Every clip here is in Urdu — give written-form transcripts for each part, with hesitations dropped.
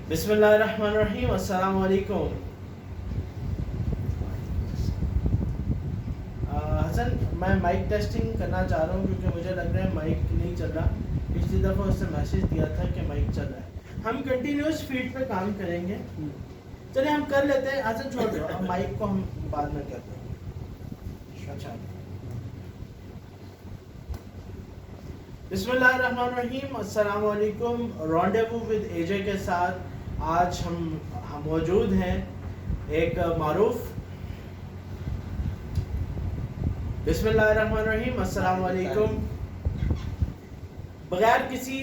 بسم اللہ الرحمن الرحیم. السلام علیکم. حسن میں مائک ٹیسٹنگ کرنا چاہ رہا ہوں کیونکہ مجھے لگ رہا ہے مائک نہیں چل رہا. پچھلی دفعہ اس نے میسیج دیا تھا کہ مائک چل رہا ہے. ہم کنٹینیوس فیڈ پہ کام کریں گے. چلیں ہم کر لیتے ہیں. حسن چھوڑ دو, اب مائک کو ہم بعد میں کرتے ہیں. اچھا, بسم اللہ الرحمن الرحیم. السلام علیکم. رانڈیوو ود اے جے کے ساتھ آج ہم موجود ہیں ایک معروف. بسم اللہ الرحمن الرحیم. السلام علیکم. بغیر کسی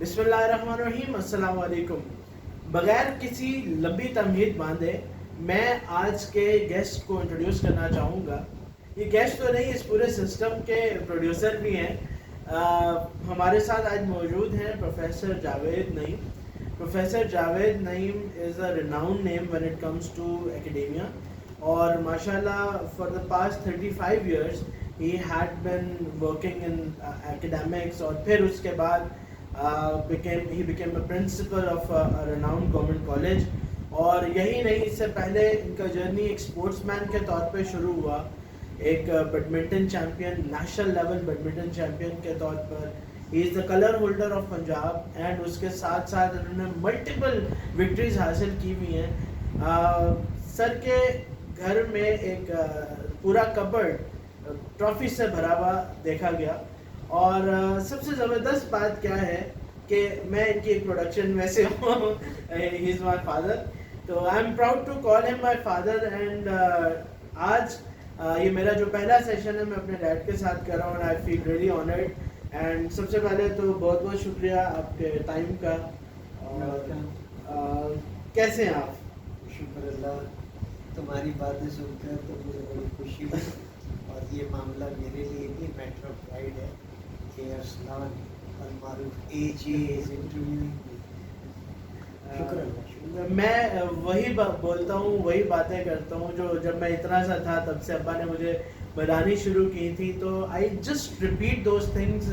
بسم اللہ الرحمن الرحیم. السلام علیکم. بغیر کسی لمبی تمہید باندھے میں آج کے گیسٹ کو انٹروڈیوس کرنا چاہوں گا. یہ گیسٹ تو نہیں, اس پورے سسٹم کے پروڈیوسر بھی ہیں. ہمارے ساتھ آج موجود ہیں professor Javed Naeem. Professor Javed Naeem is a renowned name when it comes to academia. اور ماشاءاللہ for the past 35 years he had been working in academics. اور پھر اس کے بعد he became a principal of a renowned government college. اور یہی نہیں, اس سے پہلے ان کا جرنی ایک اسپورٹس مین کے طور پہ شروع ہوا. ایک badminton champion, national level badminton champion کے طور پر. He is the colour holder of Punjab. And اس کے ساتھ ساتھ انہوں نے ملٹیپل وکٹریز حاصل کی ہوئی ہیں. سر کے گھر میں ایک پورا کبرڈ ٹرافی سے بھرا ہوا دیکھا گیا. اور سب سے زبردست بات کیا ہے کہ میں ان کی ایک پروڈکشن میں سے ہوں. He is my father. تو I am proud to call him my father. And آج یہ میرا جو پہلا سیشن ہے میں اپنے ڈیڈ کے ساتھ کر رہا ہوں. آئی فیل ریئلی آنرڈ. اینڈ سب سے پہلے تو بہت بہت شکریہ آپ کے ٹائم کا. اور کیسے ہیں آپ؟ شکر اللہ, تمہاری باتیں سن کر تو مجھے بڑی خوشی ہوئی. اور یہ معاملہ میرے لیے بھی میٹر آف پرائڈ ہے کہ ارسلان المعروف اے جے از انٹرویوئنگ می. شکر اللہ. میں وہی بولتا ہوں, وہی باتیں کرتا ہوں جو جب میں اتنا سا تھا تب سے ابا نے مجھے بتانی شروع کی تھی. تو I just repeat those things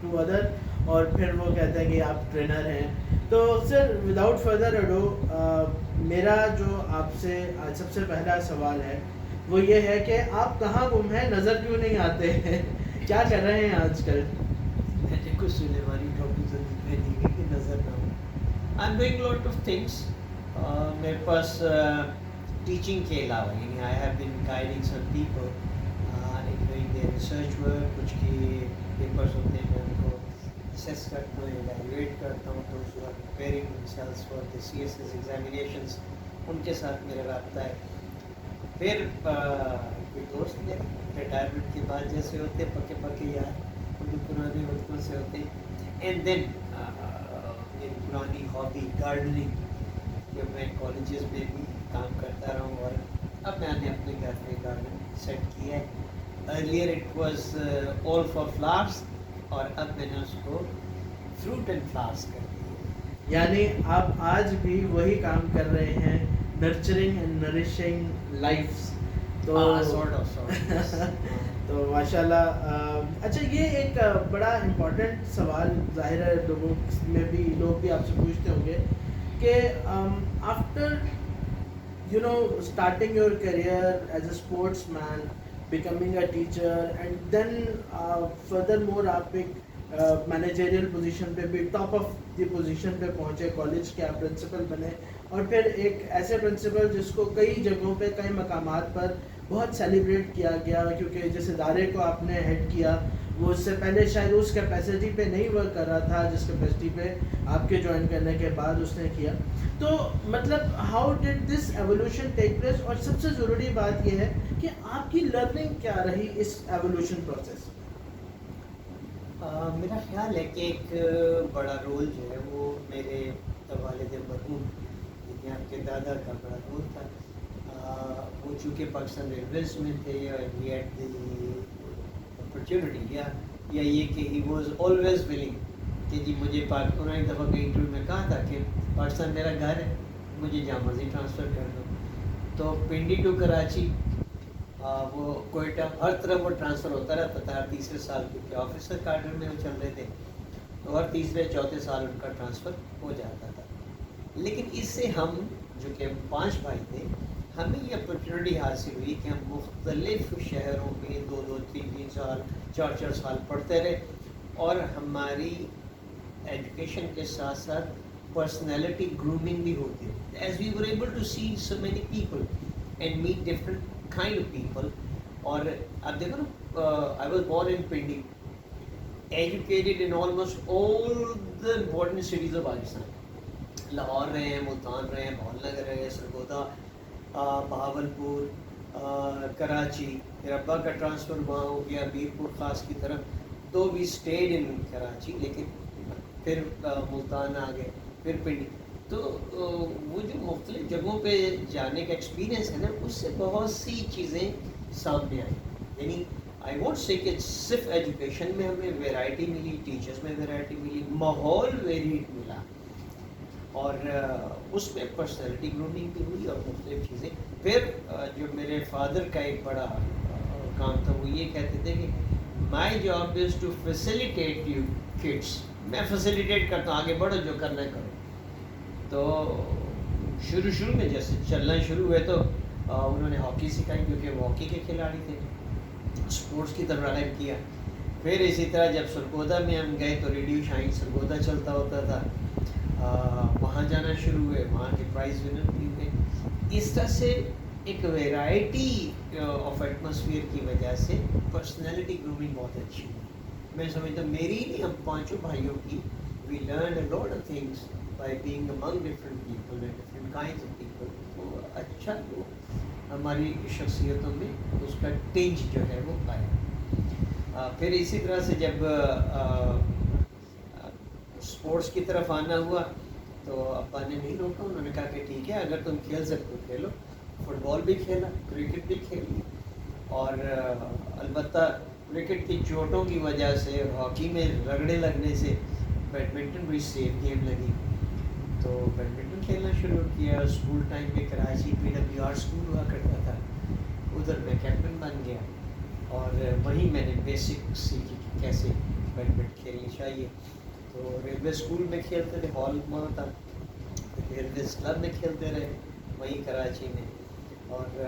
to other. اور پھر وہ کہتے ہیں کہ آپ ٹرینر ہیں. تو سر وداؤٹ فردر اڈو, میرا جو آپ سے آج سب سے پہلا سوال ہے وہ یہ ہے کہ آپ کہاں گم ہیں, نظر کیوں نہیں آتے ہیں, کیا کر رہے ہیں آج کل؟ میں نے کچھ سلیمانی ٹاپی زندگی میں دی گئی کہ نظر نہ ہو. I am doing lot of things. میرے پاس ٹیچنگ کے علاوہ یعنی I have been guiding some people in doing their research work. کچھ کے پیپرس ہوتے ہیں میں ان کو اسیس کرتا ہوں, ایویلویٹ کرتا ہوں. Those who are preparing themselves for the C S S examinations, ان کے ساتھ میرا رابطہ ہے. پھر کوئی دوست میرے ریٹائرمنٹ کے بعد جیسے ہوتے پکے پکے یار ان پرانے وقتوں سے ہوتے. اینڈ دین میری پرانی ہابی گارڈننگ, کہ میں کالجز میں بھی کام کرتا رہا ہوں. اور اب میں نے اپنے گھر میں گارڈن سیٹ کیا ہے. Earlier it was all for flowers, اور اب میں نے اس کو فروٹ اینڈ فلاورس کر دیا. یعنی آپ آج بھی وہی کام کر رہے ہیں, نرچرنگ اینڈ نرشنگ لائفس. تو تو ماشاء اللہ. اچھا, یہ ایک بڑا امپورٹنٹ سوال ظاہر ہے لوگوں میں بھی, لوگ بھی آپ سے پوچھتے ہوں گے کہ after you know starting your career as a sportsman, becoming a teacher, and then furthermore آپ ایک مینیجریل پوزیشن پہ بھی, ٹاپ آف دی پوزیشن پہ پہنچے, کالج کے آپ پرنسپل بنے. اور پھر ایک ایسے پرنسپل جس کو کئی جگہوں پہ کئی مقامات پر بہت سیلیبریٹ کیا گیا, کیونکہ جس ادارے کو آپ نے ہیڈ کیا وہ اس سے پہلے شاید اس کیپیسٹی پہ نہیں ورک کر رہا تھا جس کیپیسٹی پہ آپ کے جوائن کرنے کے بعد اس نے کیا. تو مطلب how did this evolution take place, اور سب سے ضروری بات یہ ہے کہ آپ کی لرننگ کیا رہی اس ایولیوشن پروسیس میں؟ میرا خیال ہے کہ ایک بڑا رول جو ہے وہ میرے والد مرحوم یعنی آپ کے دادا کا بڑا رول تھا. وہ چونکہ پاکستان ریلویز میں تھے, اور ہی ہیڈ دی اپرچونٹی, یا یہ کہ ہی واز آلویز ولنگ کہ جی مجھے انہوں نے ایک دفعہ کہیں انٹرویو میں کہا تھا کہ پاکستان میرا گھر ہے, مجھے جہاں مرضی ٹرانسفر کر دو. تو پنڈی ٹو کراچی وہ کوئٹہ ہر طرف وہ ٹرانسفر ہوتا رہتا تھا ہر تیسرے سال، کیونکہ آفیسر کارڈر میں وہ چل رہے تھے، تو ہر تیسرے چوتھے سال ان کا ٹرانسفر ہو جاتا تھا. لیکن اس سے ہم جو کہ 5 بھائی تھے، ہمیں یہ اپرچونیٹی حاصل ہوئی کہ ہم مختلف شہروں میں 2 3 سال 4 سال پڑھتے رہے، اور ہماری ایجوکیشن کے ساتھ ساتھ پرسنالٹی گرومنگ بھی ہوتی ہے. As we were able to see so many people and meet different kind of people. اور اب دیکھو نا، I was born in Pindi, educated in almost all the important cities of Pakistan. Lahore رہے ہیں، ملتان رہے ہیں، بھول نگر رہے ہیں، سرگودا، بہاولپور، کراچی. پھر ابا کا ٹرانسفر وہاں ہو گیا میرپور خاص کی طرف، تو وی اسٹیڈ ان کراچی، لیکن پھر ملتان آ گئے، پھر پنڈی. تو وہ جو مختلف جگہوں پہ جانے کا ایکسپیرینس ہے نا، اس سے بہت سی چیزیں سامنے آئیں. یعنی آئی وانٹ سے کہ صرف ایجوکیشن میں ہمیں ویرائٹی ملی، ٹیچرس میں ویرائٹی ملی، ماحول ویریڈ ملا، اور اس میں پرسنالٹی گرومنگ بھی ہوئی اور مختلف چیزیں. پھر جو میرے فادر کا ایک بڑا کام تھا، وہ یہ کہتے تھے کہ my job is to facilitate you kids, میں فیسیلیٹیٹ کرتا ہوں، آگے بڑھو، جو کرنا ہے کرو. تو شروع میں جیسے چلنا شروع ہوئے تو انہوں نے ہاکی سکھائی، کیونکہ وہ ہاکی کے کھلاڑی تھے، اسپورٹس کی طرف راغب کیا. پھر اسی طرح جب سرگودا میں ہم گئے تو ریڈیو شاہین سرگودا چلتا ہوتا تھا، وہاں جانا شروع ہوئے، وہاں کے پرائز ونر بھی ہوئے. اس طرح سے ایک ویرائٹی آف ایٹماسفیئر کی وجہ سے پرسنالٹی گرومنگ بہت اچھی ہوئی. میں سمجھتا ہوں میری نہیں، ہم 5 بھائیوں کی، we learn a lot of things by being among different people and different kinds of people. تو اچھا وہ ہماری شخصیتوں میں اس کا ٹینج جو ہے وہ آیا. پھر اسی طرح سے جب اسپورٹس کی طرف آنا ہوا تو ابا نے نہیں روکا، انہوں نے کہا کہ ٹھیک ہے، اگر تم کھیل سکتے ہو کھیلو. فٹ بال بھی کھیلا، کرکٹ بھی کھیلی، اور البتہ کرکٹ کی چوٹوں کی وجہ سے، ہاکی میں رگڑے لگنے سے بیڈمنٹن بھی سیف گیم لگی، تو بیڈمنٹن کھیلنا شروع کیا. اسکول ٹائم میں کراچی PWR اسکول ہوا کرتا تھا، ادھر میں کیپٹن بن گیا، اور وہیں میں نے بیسک سیکھی کہ کیسے بیڈمنٹن کھیلنی چاہیے. تو ریلوے اسکول میں کھیلتے تھے، ہال وہاں تھا، ریلوے کلب میں کھیلتے رہے وہیں کراچی میں. اور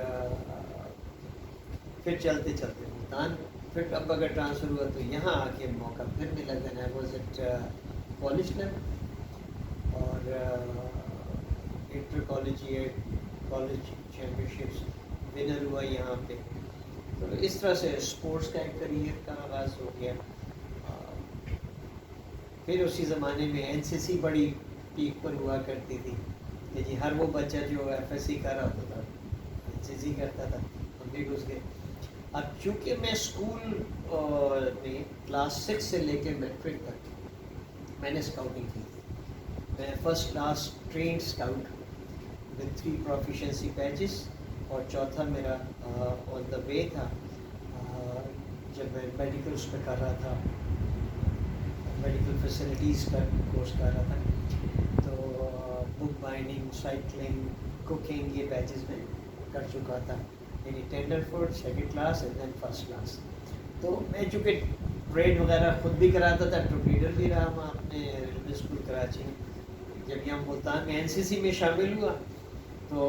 پھر چلتے چلتے ملتان، پھر ابا کا ٹرانسفر ہوا تو یہاں آ کے موقع پھر ملا. Then I was at college level, اور inter college championships winner ہوا یہاں پہ. تو اس طرح سے اسپورٹس کا ایک کریئر کا آغاز ہو گیا. پھر اسی زمانے میں NCC بڑی پیک پر ہوا کرتی تھی کہ جی ہر وہ بچہ جو FSC کر رہا ہوتا تھا NCC کرتا تھا، ہم بھی گھس گئے. اب چونکہ میں اسکول میں کلاس 6 سے لے کے میٹرک تک میں نے اسکاؤٹنگ کی تھی. میں first class trained scout with 3 proficiency badges, اور چوتھا میرا آن دا وے تھا جب میں میڈیکلس پہ کر رہا تھا، میڈیکل فیسلٹیز کا کورس کر رہا تھا. تو بک بائنڈنگ، سائیکلنگ، کوکنگ، یہ بیچز میں کر چکا تھا. یعنی tenderfoot, second class and then first class. تو میں چونکہ ٹریڈ وغیرہ خود بھی کراتا تھا، ٹو ریڈر بھی رہا وہاں اپنے ریلوے اسکول کراچی میں. جب یہاں ملتان میں NCC میں شامل ہوا تو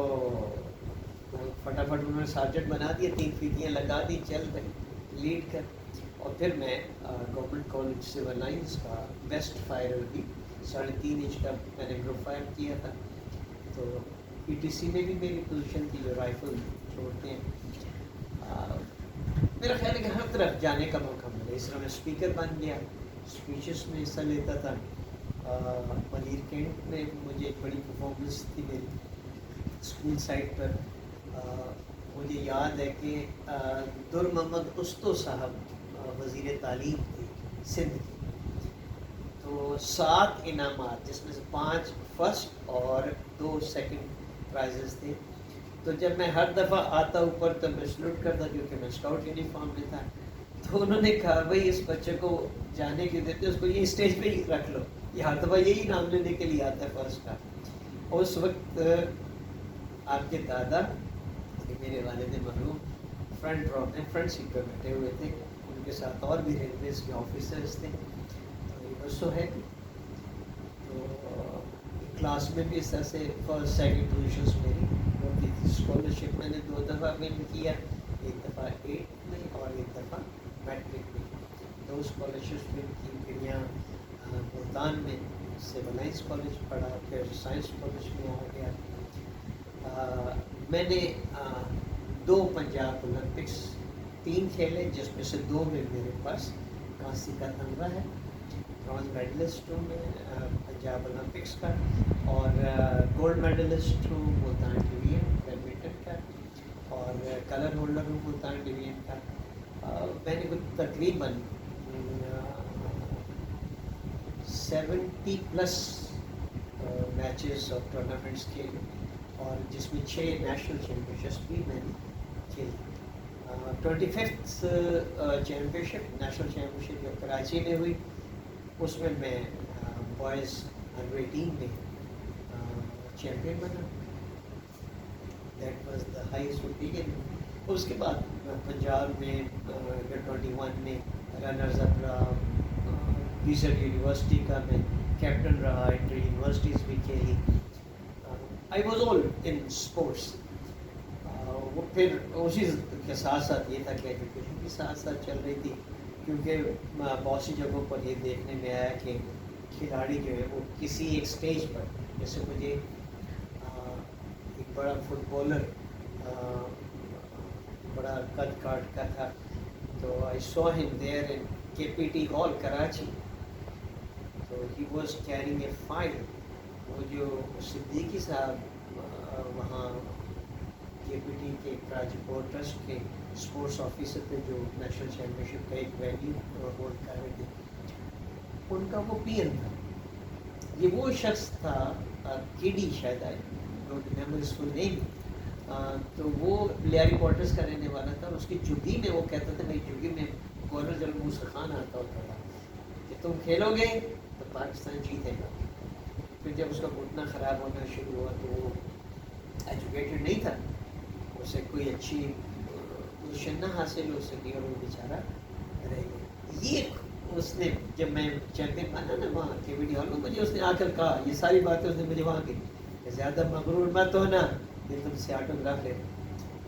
فٹافٹ انہوں نے سارجنٹ بنا دیا، 3 فیتیاں لگا دی، چل گئی لیڈ کر. اور پھر میں گورنمنٹ کالج سول لائنس کا بیسٹ فائرر بھی 3.5 انچ کا میں نے گروپ فائر کیا تھا. تو PTC میں بھی میری پوزیشن تھی، جو رائفل چھوڑتے ہیں. میرا خیال ہے کہ ہر طرف جانے کا موقع ملا. اس طرح میں اسپیکر بن گیا، اسپیچز میں حصہ لیتا تھا. ملیر کینٹ میں مجھے ایک بڑی پرفارمنس تھی میری اسکول سائٹ پر. مجھے یاد ہے کہ در محمد استو صاحب وزیر تعلیم تھے سندھ کی. تو 7 انعامات، جس میں سے 5 فرسٹ اور 2 سیکنڈ پرائزز تھے. تو جب میں ہر دفعہ آتا اوپر تو میں سلوٹ کرتا، کیونکہ میں اسکاؤٹ یونیفارم میں تھا. تو انہوں نے کہا بھائی اس بچے کو جانے کیوں دیتے، اس کو یہ اسٹیج پہ ہی رکھ لو، یہ ہر دفعہ یہی نام لینے کے لیے آتا ہے فرسٹ کا. اس وقت آپ کے دادا میرے والد مرحوم فرنٹ رو میں فرنٹ سیٹ پہ بیٹھے ہوئے تھے. ان کے ساتھ اور بھی ریلویز کے آفیسرس تھے. تو سو ہیپی. تو کلاس میں بھی اس طرح سے فرسٹ سیکنڈ پوزیشنس میری ہوتی تھی. اسکالرشپ میں نے 2 دفعہ ون کیا, ایک دفعہ 8 میں اور ایک دفعہ میٹرک میں. 2 اسکالرشپس ون کی. پھر یہاں ملتان میں سول لائنس کالج پڑھا, پھر سائنس کالج میں آ گیا. میں نے 2 پنجاب اولمپکس 3 کھیلے, جس میں سے 2 میں میرے پاس کانسی کا تمغہ ہے. برانز میڈلسٹ ہوں میں پنجاب اولمپکس کا, اور گولڈ میڈلسٹ ہوں ملتان ڈویژن بیڈمنٹن کا, اور کلر ہولڈر ہوں ملتان ڈویژن کا. میں نے تقریباً 70+ میچز اور ٹورنامنٹس کھیلے, اور جس میں 6 نیشنل چیمپئن شپس بھی میں نے کھیلی. 25th چیمپئن شپ نیشنل چیمپئن شپ جو کراچی میں ہوئی, اس میں میں بوائز انڈر 18 میں چیمپئن بنا. That was the highest opinion. اس کے بعد پنجاب میں انڈر 21 میں رنرز اپ رہا. بیسٹ یونیورسٹی کا میں کیپٹن رہا. انٹر یونیورسٹیز بھی کھیلی. I was all in sports. وہ پھر اسی کے ساتھ ساتھ یہ تھا کہ ایجوکیشن بھی ساتھ ساتھ چل رہی تھی, کیونکہ بہت سی جگہوں پر یہ دیکھنے میں آیا کہ کھلاڑی جو ہے وہ کسی ایک اسٹیج پر, جیسے مجھے ایک بڑا فٹ بالر بڑا قد کاٹ کا تھا, تو I saw him there in KPT hall Karachi. تو he was carrying a file. وہ جو صدیقی صاحب وہاں KPT کے کراچی پورٹ ٹرسٹ کے اسپورٹس آفیسر تھے, جو نیشنل چیمپئن شپ کا ایک وینیو ہولڈ کر رہے تھے, ان کا وہ PN تھا. یہ وہ شخص تھا, KD شاید, آئی ڈونٹ ریمبر اس فل نیم. تو وہ لیاری کوارٹرز کا رہنے والا تھا. اس کی جگی میں وہ کہتا تھا, میری جگی میں گورنر جنرل موسیٰ خان آتا ہوتا تھا کہ تم کھیلو گے تو پاکستان جیتے گا. پھر جب اس کا گھٹنا خراب ہونا شروع ہوا تو وہ ایجوکیٹڈ نہیں تھا, اسے کوئی اچھی پوزیشن نہ حاصل ہو سکی, اور وہ بیچارہ رہ گیا. یہ اس نے جب میں چیمپئن بنا نا وہاں KPT ہال میں, مجھے اس نے آ کر کہا یہ ساری باتیں اس نے مجھے وہاں کی, زیادہ مغرور مت ہونا, یہ تم سے آٹوگراف لے.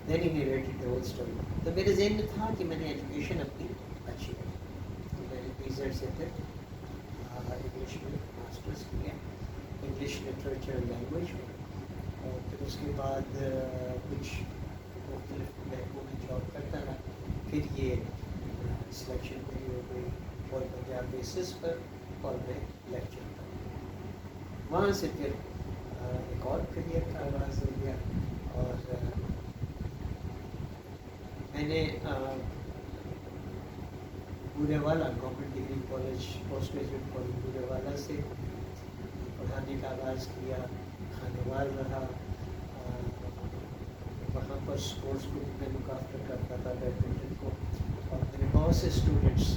دین ہی نیریٹڈ دی ہول اسٹوری. تو میرے ذہن میں تھا کہ میں نے ایجوکیشن اپنی اچھی کی. تو میں نے PZ سے پھر انگلش میں ماسٹرس کیا, انگلش لٹریچر لینگویج میں, اور پھر اس کے بعد کچھ مختلف محکموں میں جاب کرتا رہا. پھر یہ سلیکشن میری ہو گئی اور پنجاب بیسس پر, اور میں لیکچر کرتا. وہاں سے پھر ایک اور کریئر کا آغاز ہو گیا, اور میں نے Burewala government degree college post graduate college Burewala سے پڑھانے کا آغاز کیا. کھانے وال رہا, وہاں پر اسپورٹس کو بھی میں لک آفٹر کرتا تھا, بیڈمنٹن کو, اور میرے بہت سے اسٹوڈنٹس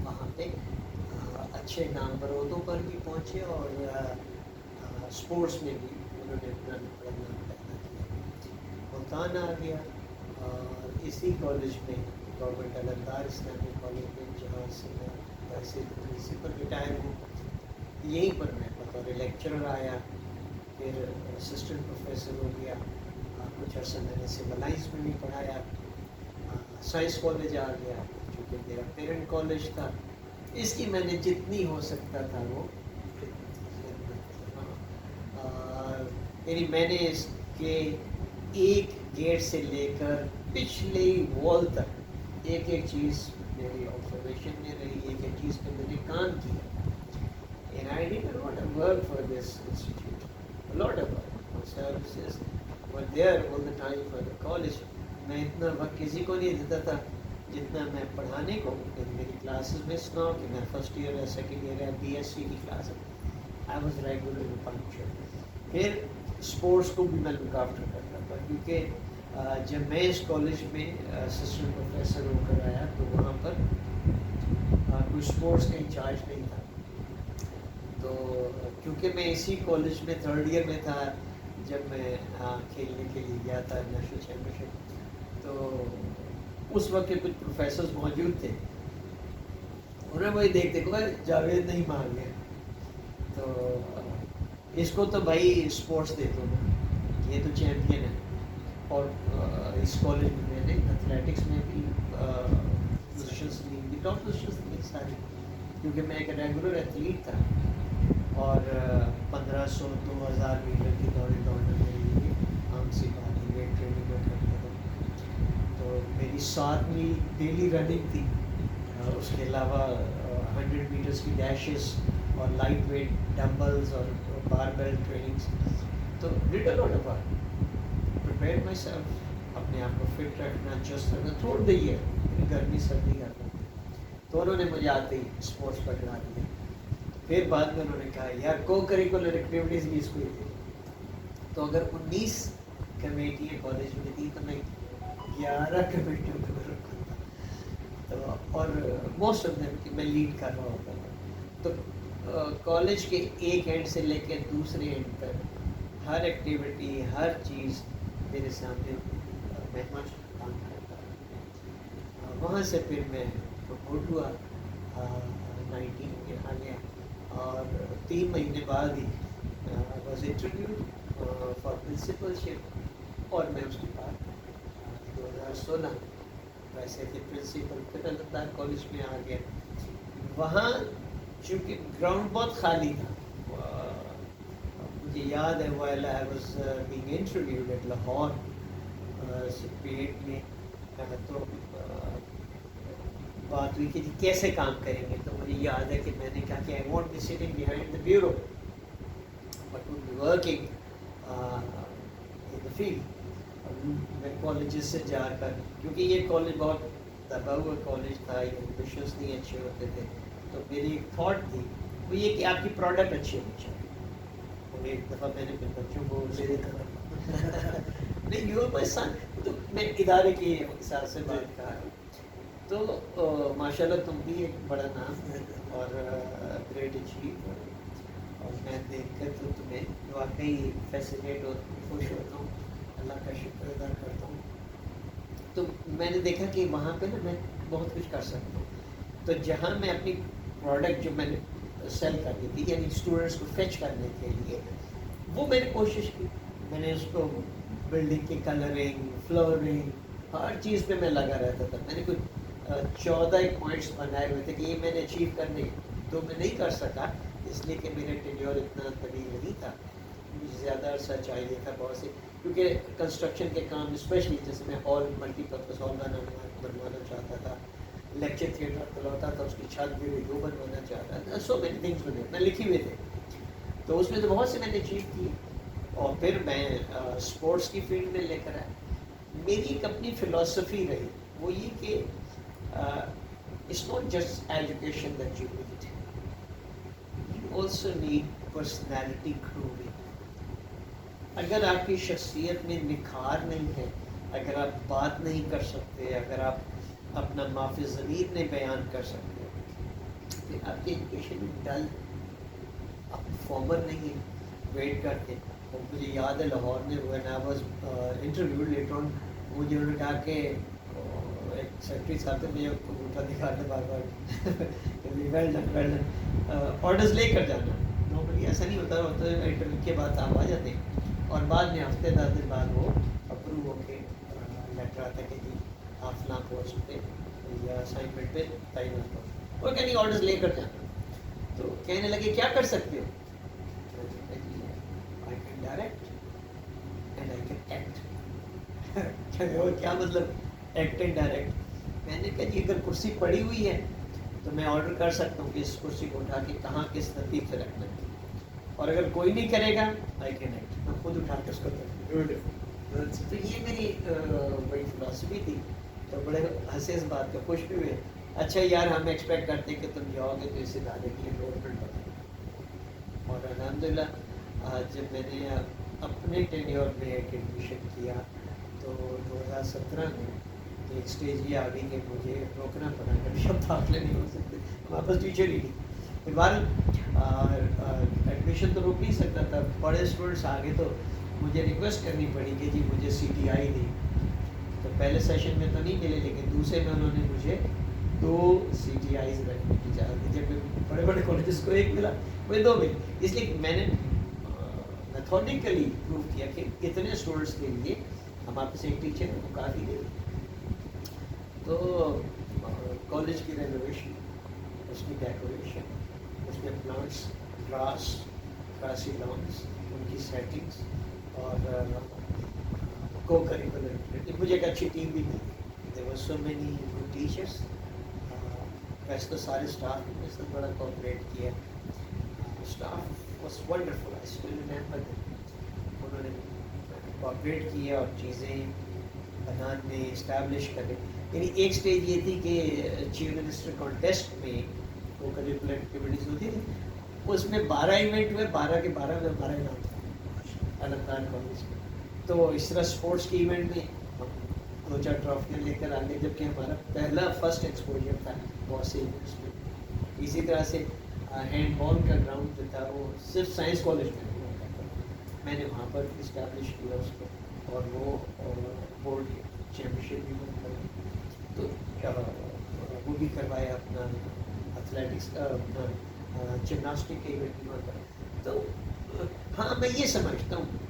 وہاں پہ اچھے نامبرودوں پر بھی پہنچے, اور اسپورٹس میں بھی انہوں نے اپنا نام پیدا کیا. ملتان آ گیا, اور اسی کالج میں گورنمنٹ علمدار اسلامی کالج میں, جہاں سے میں ویسے پرنسپل ریٹائر ہوں, یہیں پر میں بطور لیکچرر آیا. پھر اسسٹنٹ پروفیسر ہو گیا. کچھ عرصہ میں نے سول لائنس میں بھی پڑھایا. سائنس کالج آ گیا جو کہ میرا پیرنٹ کالج تھا. اس کی میں نے جتنی ہو سکتا تھا وہ یعنی میں نے اس کے ایک گیٹ سے لے کر پچھلے وال تک ایک ایک چیز میری آبزرویشن میں رہی, ایک ایک چیز پہ میں نے کام کیا. And I did a lot of work for this institute, a lot of work. My services were there all the time for the college. میں اتنا وقت کسی کو نہیں دیتا تھا جتنا میں پڑھانے کو. میری کلاسز مس نہ ہو کہ میں فرسٹ ایئر ہے, سیکنڈ ایئر ہے, BSc کی کلاس ہے, آئی واز ریگولر پنکچوئل. پھر اسپورٹس کو بھی میں لک آفٹر کرتا تھا, کیونکہ جب میں اس کالج میں اسسٹنٹ پروفیسر ہو کر آیا تو وہاں پر کوئی اسپورٹس کا انچارج نہیں تھا. تو کیونکہ میں اسی کالج میں 3rd ایئر میں تھا جب میں کھیلنے کے لیے گیا تھا نیشنل چیمپئن شپ, تو اس وقت کے کچھ پروفیسرز موجود تھے، انہوں نے مجھے دیکھتے کہ جاوید نہیں مان گیا، تو اس کو تو بھائی اسپورٹس دے دو نا، یہ تو چیمپئن ہے. اور اس کالج میں نے ایتھلیٹکس میں بھی پوزیشنس لی تھی، ٹاپ پوزیشنس لی ساری، کیونکہ میں ایک ریگولر ایتھلیٹ تھا. اور 1500 2000 میٹر کی دوڑیں دوڑنا میرے لیے عام سی بات ہے، ویٹ ٹریننگ میں کرتا تھا. تو میری 7 میل ڈیلی رننگ تھی، اس کے علاوہ 100 میٹرس کی ڈیشز اور لائٹ ویٹ ڈمبلز اور باربیل ٹریننگس. تو did a lot of prepare myself, اپنے آپ کو فٹ رکھنا، چست رکھنا تھوڑ دا ایئر، گرمی سردی کرنا. تو انہوں نے مجھے آتے ہی اسپورٹس پر ڈال دیا. پھر بعد میں انہوں نے کہا یار کو کریکولر ایکٹیویٹیز بھی اس کو ہی تھی. تو اگر 19 کمیٹیاں کالج میں تھیں تو میں 11 کمیٹیوں میں رکھا تھا. تو اور موسٹ آف دیم کہ میں لیڈ کر رہا ہوتا تھا. تو کالج کے ایک اینڈ سے لے کے دوسرے اینڈ تک ہر ایکٹیویٹی، ہر چیز میرے سامنے مہمان کام کرتا ہے. وہاں سے پھر میں پروموٹ ہوا، 19 میں آ گیا، اور 3 مہینے بعد he was interview for principalship, اور میں اس کے بعد 2016 ویسے تھے پرنسپل. پھر الدار کالج میں آ گیا. وہاں چونکہ گراؤنڈ بہت خالی تھا، مجھے یاد ہے while I was being interviewed at Lahore separate میں، تو بات ہوئی کہ کیسے کام کریں گے. تو مجھے یاد ہے کہ میں نے کہا کہ I won't be sitting behind the bureau but would be working in the field. میں کالجز سے جا کر، کیونکہ یہ کالج بہت دبا ہوا کالج تھا، ایڈمیشنس نہیں اچھے ہوتے تھے، تو میری ایک تھاٹ تھی وہ یہ کہ آپ کی پروڈکٹ اچھی ہونی چاہیے. اور ایک دفعہ میں نے اپنے بچوں کو نہیں یو مائی سن، تو میں ادارے کے حساب سے بات کہا. تو ماشاء اللہ تم بھی ایک بڑا نام ہے اور گریٹ اچیو، اور میں دیکھ کر تو تمہیں واقعی فیسینیٹ اور خوش ہوتا ہوں، اللہ کا شکر ادا کرتا ہوں. تو میں نے دیکھا کہ وہاں پہ نا میں بہت کچھ کر سکتا ہوں. تو جہاں میں اپنی پروڈکٹ جو میں نے سیل کرنی تھی، یعنی اسٹوڈنٹس کو فیچ کرنے کے لیے، وہ میں نے کوشش کی. میں نے اس کو بلڈنگ کی کلرنگ، فلورنگ، ہر چیز پہ میں لگا رہتا تھا. میں نے کچھ 14 پوائنٹس بنائے ہوئے تھے کہ یہ میں نے اچیو کرنے، تو میں نہیں کر سکا اس لیے کہ میرا ٹینیور اتنا طویل نہیں تھا، مجھے زیادہ عرصہ چاہیے تھا بہت سے، کیونکہ کنسٹرکشن کے کام اسپیشلی جیسے میں ہال، ملٹی پرپز ہال بنوانا چاہتا تھا، لیکچر تھیٹر کھلواتا تھا، اس کی چھت بھی وہ بنوانا چاہتا تھا. سو مینی تھنگس میں لکھی ہوئے تھے. تو اس میں تو بہت سے میں نے اچیو کی. اور پھر میں اسپورٹس کی فیلڈ میں لے کر آیا. میری ایک اپنی فلاسفی رہی، وہ یہ کہ it's not just education that you need, you also need personality grooming. اگر آپ کی شخصیت میں نکھار نہیں ہے، اگر آپ بات نہیں کر سکتے، اگر آپ اپنا معافی ضمیر نہیں بیان کر سکتے، پھر آپ کی ایجوکیشن ڈل، آپ پرفارمر نہیں ہیں، ویٹ کرتے. اور مجھے یاد ہے لاہور میں when I was interviewed later on، مجھے انہوں نے کہا کہ ایک سیکرٹری صاحب تھے، مجھے انگوٹھا دکھا دے بار بار well done well done, orders لے کر جانا. نارملی ایسا نہیں ہوتا، انٹرویو کے بعد آپ آ جاتے ہیں، اور بعد میں ہفتے 10 دن بعد وہ اپروو ہو کے لیٹر آتا کہ جی آپ فلاں پوسٹ پہ یا اسائنمنٹ پہ تعینات ہو، اور کہیں آرڈرز لے کر جانا. تو کہنے لگے کیا کر سکتے ہو؟ I can direct and I can act. اور کیا مطلب ایکٹ اینڈ ڈائریکٹ؟ میں نے کہا جی اگر کرسی پڑی ہوئی ہے تو میں آرڈر کر سکتا ہوں کہ اس کرسی کو اٹھا کے کہاں کس ترتیب سے رکھنا ہے، اور اگر کوئی نہیں کرے گا آئی کین ایکٹ، میں خود اٹھا کے اس کو تو یہ میری بڑی فلاسفی تھی. تو بڑے ہنسے اس بات کا، خوش بھی ہوئے. اچھا یار ہم ایکسپیکٹ کرتے کہ تم جاؤ گے تو اس ادارے کے لیے گورنمنٹ بتائیں. اور الحمدللہ جب میں نے اپنے ٹینیور میں ایک ایڈمیشن کیا تو 2017 میں ایک اسٹیج یہ آ گئی کہ مجھے روکنا پڑا کہ شب داخلے نہیں ہو سکتے، واپس ٹیچر ہی نہیں. پھر بہرحال ایڈمیشن تو روک نہیں سکتا تھا، بڑے اسٹوڈنٹس آگے تو مجھے ریکویسٹ کرنی پڑی کہ جی مجھے CTI دی. تو پہلے سیشن میں تو نہیں ملے, لیکن دوسرے میں انہوں نے مجھے 2 CTIs رکھنے کی اجازت دی. جب بڑے بڑے کالجز کو 1 ملا, مجھے 2 ملے. اس لیے میں نے میتھوڈیکلی پروو کیا کہ اتنے اسٹوڈنٹس کے لیے ہمارے پاس ایک ٹیچر ہے وہ کافی دے. تو کالج کی رینوویشن, اس کی ڈیکوریشن, اس میں پلانٹس, گراسی لانس, ان کی سیٹنگس اور کو کریکولر. مجھے ایک اچھی ٹیم بھی ملی. There was so many good teachers. ویسے تو سارے اسٹاف نے میرے ساتھ بڑا کوآپریٹ کیا. Staff was wonderful. I still remember that. انہوں نے کوآپریٹ کیا اور چیزیں بنانے, اسٹیبلش کرنے. یعنی ایک اسٹیج یہ تھی کہ چیف منسٹر کانٹیسٹ میں وہ کریکولر ایکٹیویٹیز ہوتی تھی, اس میں 12 ایونٹ ہوئے, 12 کے 12 میں ہمارا انعام تھا علمدار کالج میں. تو اس طرح اسپورٹس کے ایونٹ میں ہم 2-4 ٹرافیاں لے کر آگے, جبکہ ہمارا پہلا فرسٹ ایکسپوجر تھا بہت سے ایونٹس میں. اسی طرح سے ہینڈ بال کا گراؤنڈ جو تھا وہ صرف سائنس کالج میں ہوا کرتا تھا. میں نے وہاں پر اسٹیبلش کیا اس کو, اور وہ بورڈ چیمپئن شپ بھی بن کر, تو وہ بھی کروایا. اپنا ایتھلیٹکس کا, اپنا جمناسٹک کے ایونٹ بھی بن. تو ہاں میں یہ سمجھتا ہوں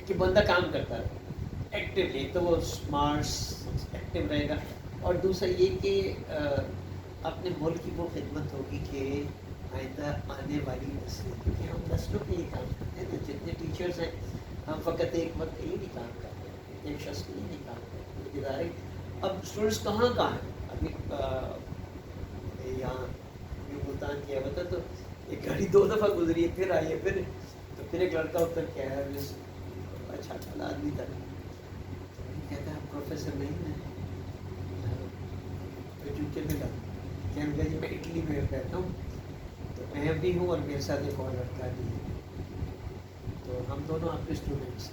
کہ بندہ کام کرتا ہے ایکٹیولی تو وہ اسمارٹ ایکٹیو رہے گا. اور دوسرا یہ کہ اپنے ملک کی وہ خدمت ہوگی کہ آئندہ آنے والی نسل, کیونکہ ہم نسلوں کے لیے کام کرتے ہیں. تو جتنے ٹیچرس ہیں ہم فقط ایک وقت کے لیے نہیں کام کرتے ہیں, ایک شخص کے لیے نہیں کام کرتے ادارے. اب اسٹوڈنٹس کہاں ہیں. ابھی یہاں ملتان کیا ہوا تھا تو ایک گاڑی 2 دفعہ گزری ہے, پھر آئی ہے, پھر ایک لڑکا اتر کے آیا, اچھا خیال آدمی تھا, کہتا ہے پروفیسر نہیں ہے چونکہ ملا. کہنے لگا جی میں اٹلی میں رہتا ہوں, تو میں بھی ہوں اور میرے ساتھ ایک اور لڑکا بھی ہے, تو ہم دونوں آپ کے اسٹوڈنٹس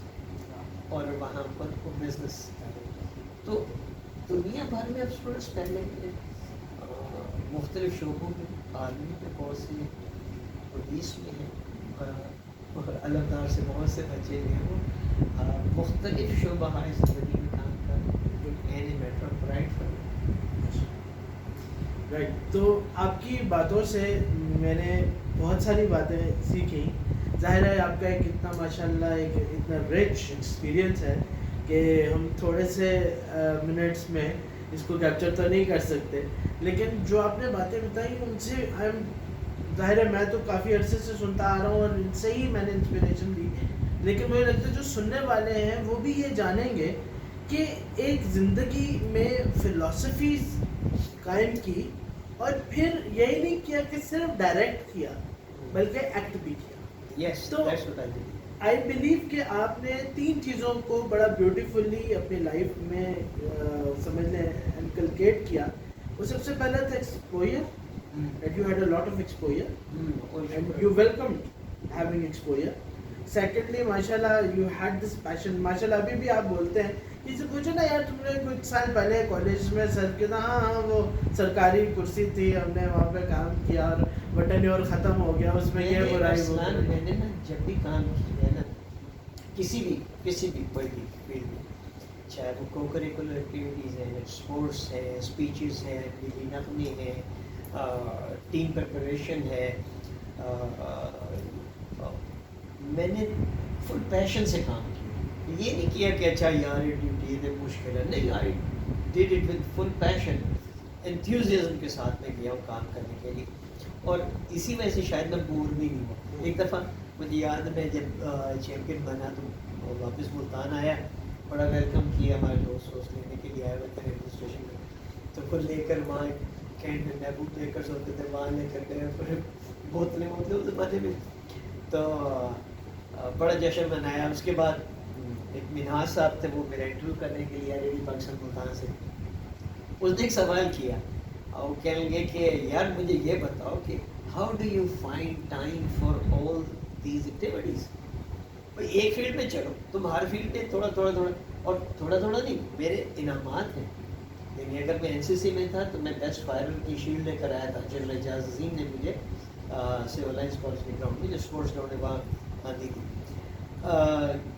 اور وہاں پر وہ بزنس. تو دنیا بھر میں اب اسٹوڈنٹس پہلے مختلف شعبوں میں, آرمی میں بہت سے, پولیس میں ہیں, اور علمدار سے بہت سے بچے ہیں وہ مختلف شعبہ زندگی میں کام کر رہے ہیں. Any matter of pride for right. تو آپ کی باتوں سے میں نے بہت ساری باتیں سیکھیں. ظاہر ہے آپ کا ایک اتنا ماشاء اللہ ایک اتنا رچ ایکسپیرینس ہے کہ ہم تھوڑے سے منٹس میں اس کو کیپچر تو نہیں کر سکتے. لیکن جو آپ نے باتیں بتائی ان سے ظاہر ہے میں تو کافی عرصے سے سنتا آ رہا ہوں اور ان سے ہی میں نے انسپریشن لی. لیکن مجھے لگتا ہے جو سننے والے ہیں وہ بھی یہ جانیں گے کہ ایک زندگی میں فلسفی قائم کی, اور پھر یہی نہیں کیا کہ صرف ڈائریکٹ کیا بلکہ ایکٹ بھی کیا. Yes, تو that's what I did. I believe کہ آپ نے 3 چیزوں کو بڑا بیوٹیفلی اپنی لائف میں سمجھ لیں انکلکیٹ کیا. وہ سب سے پہلا تھا exposure, that you had a lot of exposure and you welcomed having exposure. Secondly, mashallah, you had this passion. mashallah ابھی بھی آپ بولتے ہیں کسی پوچھو نا یار تم نے کچھ سال پہلے کالج میں سر کے ہاں وہ سرکاری کرسی تھی, ہم نے وہاں پہ کام کیا اور بٹن اور ختم ہو گیا, اس میں یہ برائی ہو گئی. میں نے نا جب بھی کام کیا ہے نا کسی بھی کوئی بھی فیلڈ میں, چاہے وہ کو کریکولر ایکٹیویٹیز ہیں, اسپورٹس ہے, اسپیچز ہیں, دلی نغمے ہیں, ٹیم پریپریشن ہے, میں نے فل پیشن سے کام کیا. یہ نہیں کیا کہ اچھا یار یہ ڈیوٹی ہے مشکل ہے, نہیں, I did it with full passion, enthusiasm کے ساتھ میں گیا ہوں کام کرنے کے لیے. اور اسی وجہ سے شاید میں بور بھی نہیں ہوا. ایک دفعہ مجھے یاد ہے میں جب چیمپئن بنا تو واپس ملتان آیا, بڑا ویلکم کیا ہمارے دوست لینے کے لیے آئے ہوئے تھے ریلوے اسٹیشن میں, تو پھر لے کر وہاں کینٹ میں محبوب بیکرز ہوتے تھے وہاں لے کر گئے, پھر بوتلیں اس زمانے میں, تو بڑا جشن منایا. اس کے بعد ایک منہاج صاحب تھے, وہ میرا انٹرویو کرنے کے لیے آئے پاکستان ملتان سے. اس نے ایک سوال کیا اور وہ کہیں گے کہ یار مجھے یہ بتاؤ کہ how do you find time for all these activities. بھائی ایک فیلڈ میں چلو, تم ہر فیلڈ میں تھوڑا اور تھوڑا نہیں, میرے انعامات ہیں. یعنی اگر میں این سی سی میں تھا تو میں بیسٹ فائرر کی شیلڈ لے کر آیا تھا. جنرل اعجاز عظیم نے مجھے سول لائنس کالج کے گراؤنڈ میں جو اسپورٹس گراؤنڈ ہے وہاں دی تھی.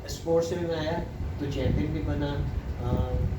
اسپورٹس میں آیا تو چیمپئن بھی بنا,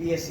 BSc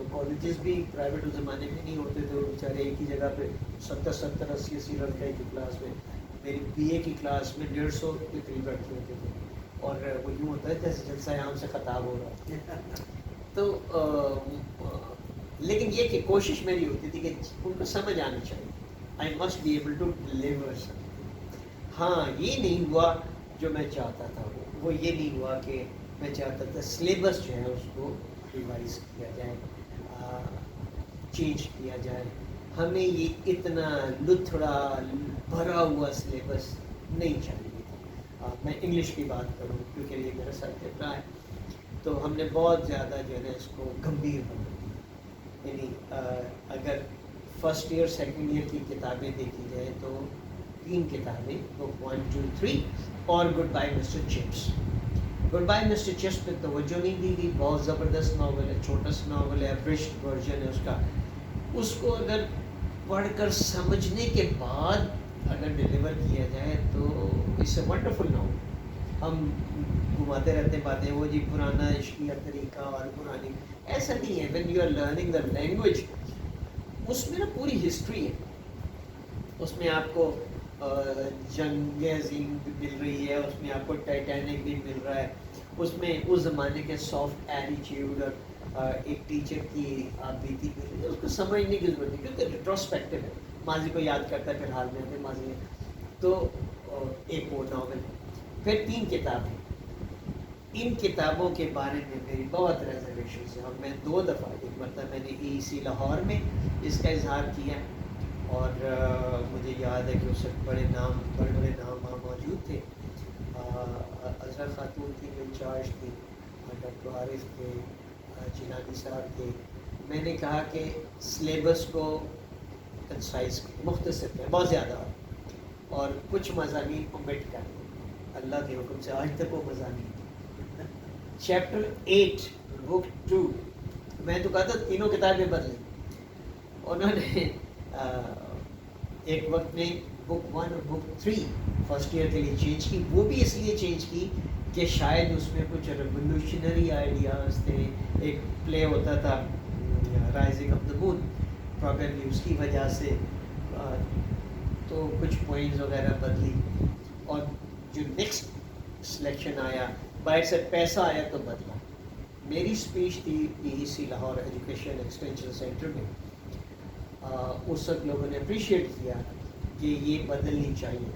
تو کالجز بھی پرائیویٹ اس زمانے میں نہیں ہوتے تھے, بیچارے ایک ہی جگہ پہ 70-80 لڑکے ایک ہی کلاس میں. میری بی اے کی کلاس میں 150 کے قریب لڑکے ہوتے تھے, اور وہ یوں ہوتا ہے جیسے جلسہ عام سے خطاب ہو رہا ہے. تو لیکن یہ کہ کوشش میری ہوتی تھی کہ ان کو سمجھ آنی چاہیے, I must be able to deliver something. ہاں یہ نہیں ہوا جو میں چاہتا تھا, وہ یہ نہیں ہوا کہ میں چاہتا تھا سلیبس جو ہے اس کو ریوائز کیا جائے, چینج کیا جائے. ہمیں یہ اتنا لتھڑا بھرا ہوا سلیبس نہیں چاہیے تھا. میں انگلش کی بات کروں کیونکہ یہ میرا سبجیکٹ رہا ہے, تو ہم نے بہت زیادہ جو ہے نا اس کو گمبھیر بنا دیا. یعنی اگر فرسٹ ایئر سیکنڈ ایئر کی کتابیں دیکھی جائے تو 3 کتابیں, بک 1, 2, 3 اور goodbye Mr Chips. Goodbye Mr Chips پہ توجہ نہیں دی گئی. بہت زبردست ناول ہے, چھوٹا سا ناول ہے, ایبریشڈ ورژن ہے اس کا. اس کو اگر پڑھ کر سمجھنے کے بعد اگر ڈیلیور کیا جائے تو اٹس اے ونڈرفل ناول. ہم گھماتے رہتے باتیں, وہ جی پرانا عشقیہ طریقہ اور پرانی, ایسا نہیں ہے. When you are learning the language, اس میں نا پوری ہسٹری ہے. اس میں آپ کو جنگ عظیم بھی مل رہی ہے, اس میں آپ کو ٹائٹینک بھی مل رہا ہے, اس میں اس زمانے کے سافٹ ایٹیٹیوڈ اور ایک ٹیچر کی آپ بیتی مل رہی ہے. اس کو سمجھنے کی ضرورت نہیں کیونکہ ریٹروسپیکٹو ہے, ماضی کو یاد کرتا ہے پھر حال میں ماضی ہے. تو ایک وہ ناول, پھر 3 کتابیں. ان کتابوں کے بارے میں میری بہت ریزرویشنس ہیں, اور میں 2 دفعہ, ایک مرتبہ میں نے EEC لاہور میں اس کا اظہار کیا, اور مجھے یاد ہے کہ اس وقت بڑے بڑے نام وہاں موجود تھے. اظہر خاتون تھی جو انچارج تھی, ڈاکٹر عارف تھے, جنادی صاحب تھے. میں نے کہا کہ سلیبس کو کنسائز مختصر کریں, بہت زیادہ اور کچھ مضامین omit کر دیں. اللہ کے حکم سے آج تک وہ مضامین چیپٹر 8 بک 2, میں تو کہا تھا 3 کتابیں بدلیں. انہوں نے ایک وقت میں بک 1 اور بک 3 فرسٹ ایئر کے لیے چینج کی. وہ بھی اس لیے چینج کی کہ شاید اس میں کچھ ریولیوشنری آئیڈیاز تھے. ایک پلے ہوتا تھا rising of the moon, probably اس کی وجہ سے تو کچھ پوائنٹس وغیرہ بدلی. اور جو نیکسٹ سلیکشن آیا باہر سے پیسہ آیا تو بدلا. میری اسپیچ تھی EEC Lahore education extension centre میں. اس وقت لوگوں نے اپریشیٹ کیا کہ یہ بدلنی چاہیے,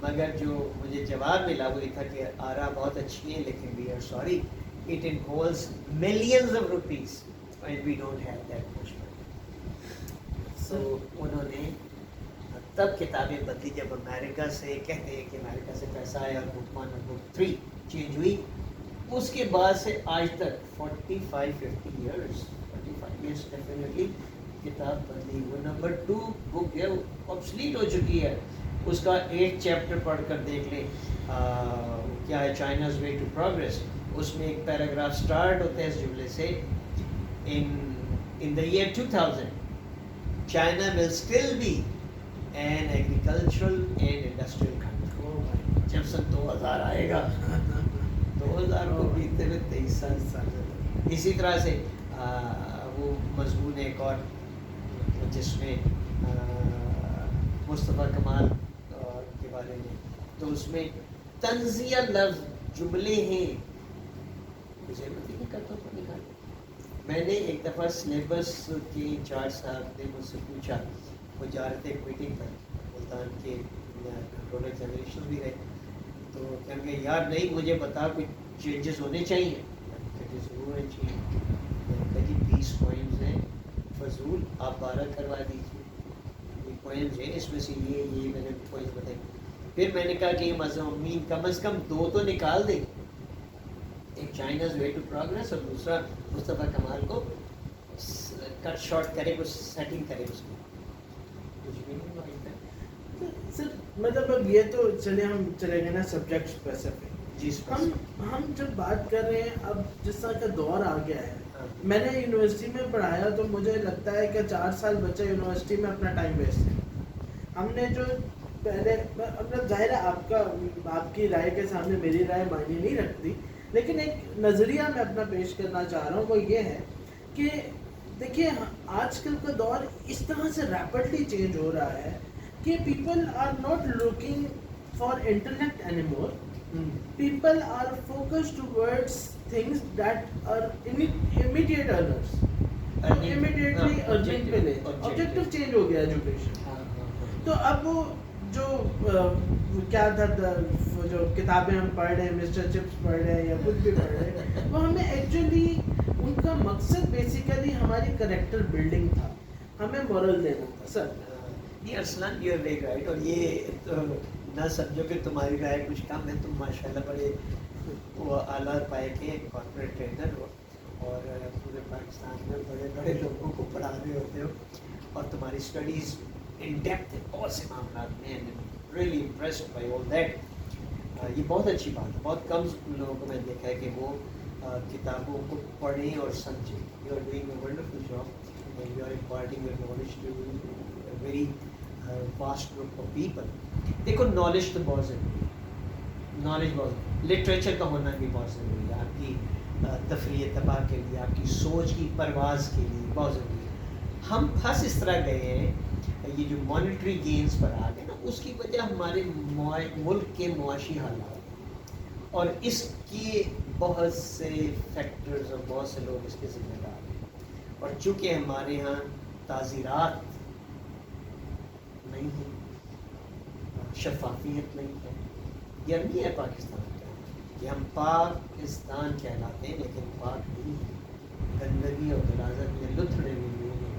مگر جو مجھے جواب ملا وہ یہ تھا کہ آرا بہت اچھی ہیں لیکن we are sorry it involves millions of rupees and we don't have that much money. So انہوں نے تب کتابیں بدلی جب امریکہ سے, کہتے ہیں کہ امریکہ سے پیسہ آیا اور بک 1 اور بک 3 چینج ہوئی. اس کے بعد سے آج تک 45-50 ایئرس ڈیفینیٹلی کتاب بدلی. وہ نمبر 2 بک ہے وہ آبسلیٹ ہو چکی ہے. اس کا 8 چیپٹر پڑھ کر دیکھ لیں, کیا ہے چائناز وے ٹو پروگریس. اس میں ایک پیراگراف سٹارٹ ہوتا ہے اس جملے سے, in the year 2000 China will still be an agricultural and industrial country. جب سن 2000 آئے گا 2000 کو بیتتے ہوئے 23 سال. اسی طرح سے وہ مضمون ایک اور جس میں مصطفیٰ کمال کے بارے میں, تو اس میں تنزیہ لفظ جملے ہیں, مجھے نہیں کرتا تو نکال. میں نے ایک دفعہ سلیبس کے انچارج صاحب نے مجھ سے پوچھا, وہ جا رہے تھے ایک میٹنگ پر, ملتان کے کنٹرول ایگزامینیشن بھی رہے, تو کہیں گے یار نہیں مجھے بتا کچھ چینجز ہونے چاہیے. ضرور ہونے چاہیے. جی 20 پوائنٹس ہیں فضول, آپ 12 کروا دیجیے. یہ پوائنٹس ہیں, اس میں سے یہ میں نے پوائنٹس بتائی. پھر میں نے کہا کہ یہ مضامین کم از کم 2 تو نکال دیں, ایک چائناز وے ٹو پروگریس اور دوسرا مصطفیٰ کمال کو کٹ شارٹ کرے, کچھ سیٹنگ کرے اس میں. کچھ بھی نہیں ہوا سر. مطلب اب یہ تو چلے ہم چلے گئے نا سبجیکٹ اسپیسیفک. جی ہم جب بات کر رہے ہیں اب جس طرح کا دور آ گیا ہے, میں نے یونیورسٹی میں پڑھایا تو مجھے لگتا ہے کہ 4 سال بچہ یونیورسٹی میں اپنا ٹائم ویسٹ ہے. ہم نے جو پہلے, اپنا ظاہر ہے آپ کی رائے کے سامنے میری رائے معنی نہیں رکھتی, لیکن ایک نظریہ میں اپنا پیش کرنا چاہ رہا ہوں, وہ یہ ہے کہ دیکھیے آج کل کا دور اس طرح سے ریپڈلی چینج ہو رہا ہے کہ people are not looking for internet any more. People are focused towards things that are immediate earners. Immediately earning پہ لے objective change ہو گیا ایجوکیشن. تو اب وہ جو کیا تھا وہ جو کتابیں ہم پڑھ رہے ہیں مسٹر چپس پڑھ رہے ہیں یا کچھ بھی پڑھ رہے ہیں وہ ہمیں ایکچولی ان کا مقصد بیسیکلی ہماری کریکٹر بلڈنگ تھا, ہمیں مورل دینا تھا. Sir ji Arsalan you are very right. اور یہ نہ سمجھو کہ تمہاری رائے کچھ کم ہے, تم ماشاء اللہ بڑے وہ اعلیٰ پائے کے کارپوریٹ ٹرینر ہو اور پورے پاکستان میں بڑے بڑے لوگوں کو پڑھا رہے ہوتے ہو اور تمہاری اسٹڈیز ان ڈیپتھ ہے بہت سے معاملات میں. Really impressed by all that. یہ بہت اچھی بات ہے. بہت کم لوگوں کو میں نے دیکھا ہے کہ وہ کتابوں کو پڑھیں اور سمجھیں. You are doing a wonderful job and you are imparting your knowledge to very vast group of people. دیکھو نالج تو بہت ضروری ہے, نالج بہت, لٹریچر کا ہونا بھی بہت ضروری ہے آپ کی تفریح تباہ کے لیے, آپ کی سوچ کی پرواز کے لیے بہت ضروری ہے. ہم پھنس اس طرح گئے ہیں یہ جو مانیٹری گینز پر آ گئے نا, اس کی وجہ ہمارے ملک کے معاشی حالات اور اس کی بہت سے فیکٹرز اور بہت سے لوگ اس کے ذمہ دار ہیں. اور چونکہ ہمارے یہاں تعزیرات نہیں ہیں, شفافیت نہیں ہے, یہ نہیں ہے پاکستان کا کہ ہم پاکستان کہلاتے ہیں لیکن پاک نہیں ہے. گندگی اور غلاظت میں لتھڑے ہوئے ہیں,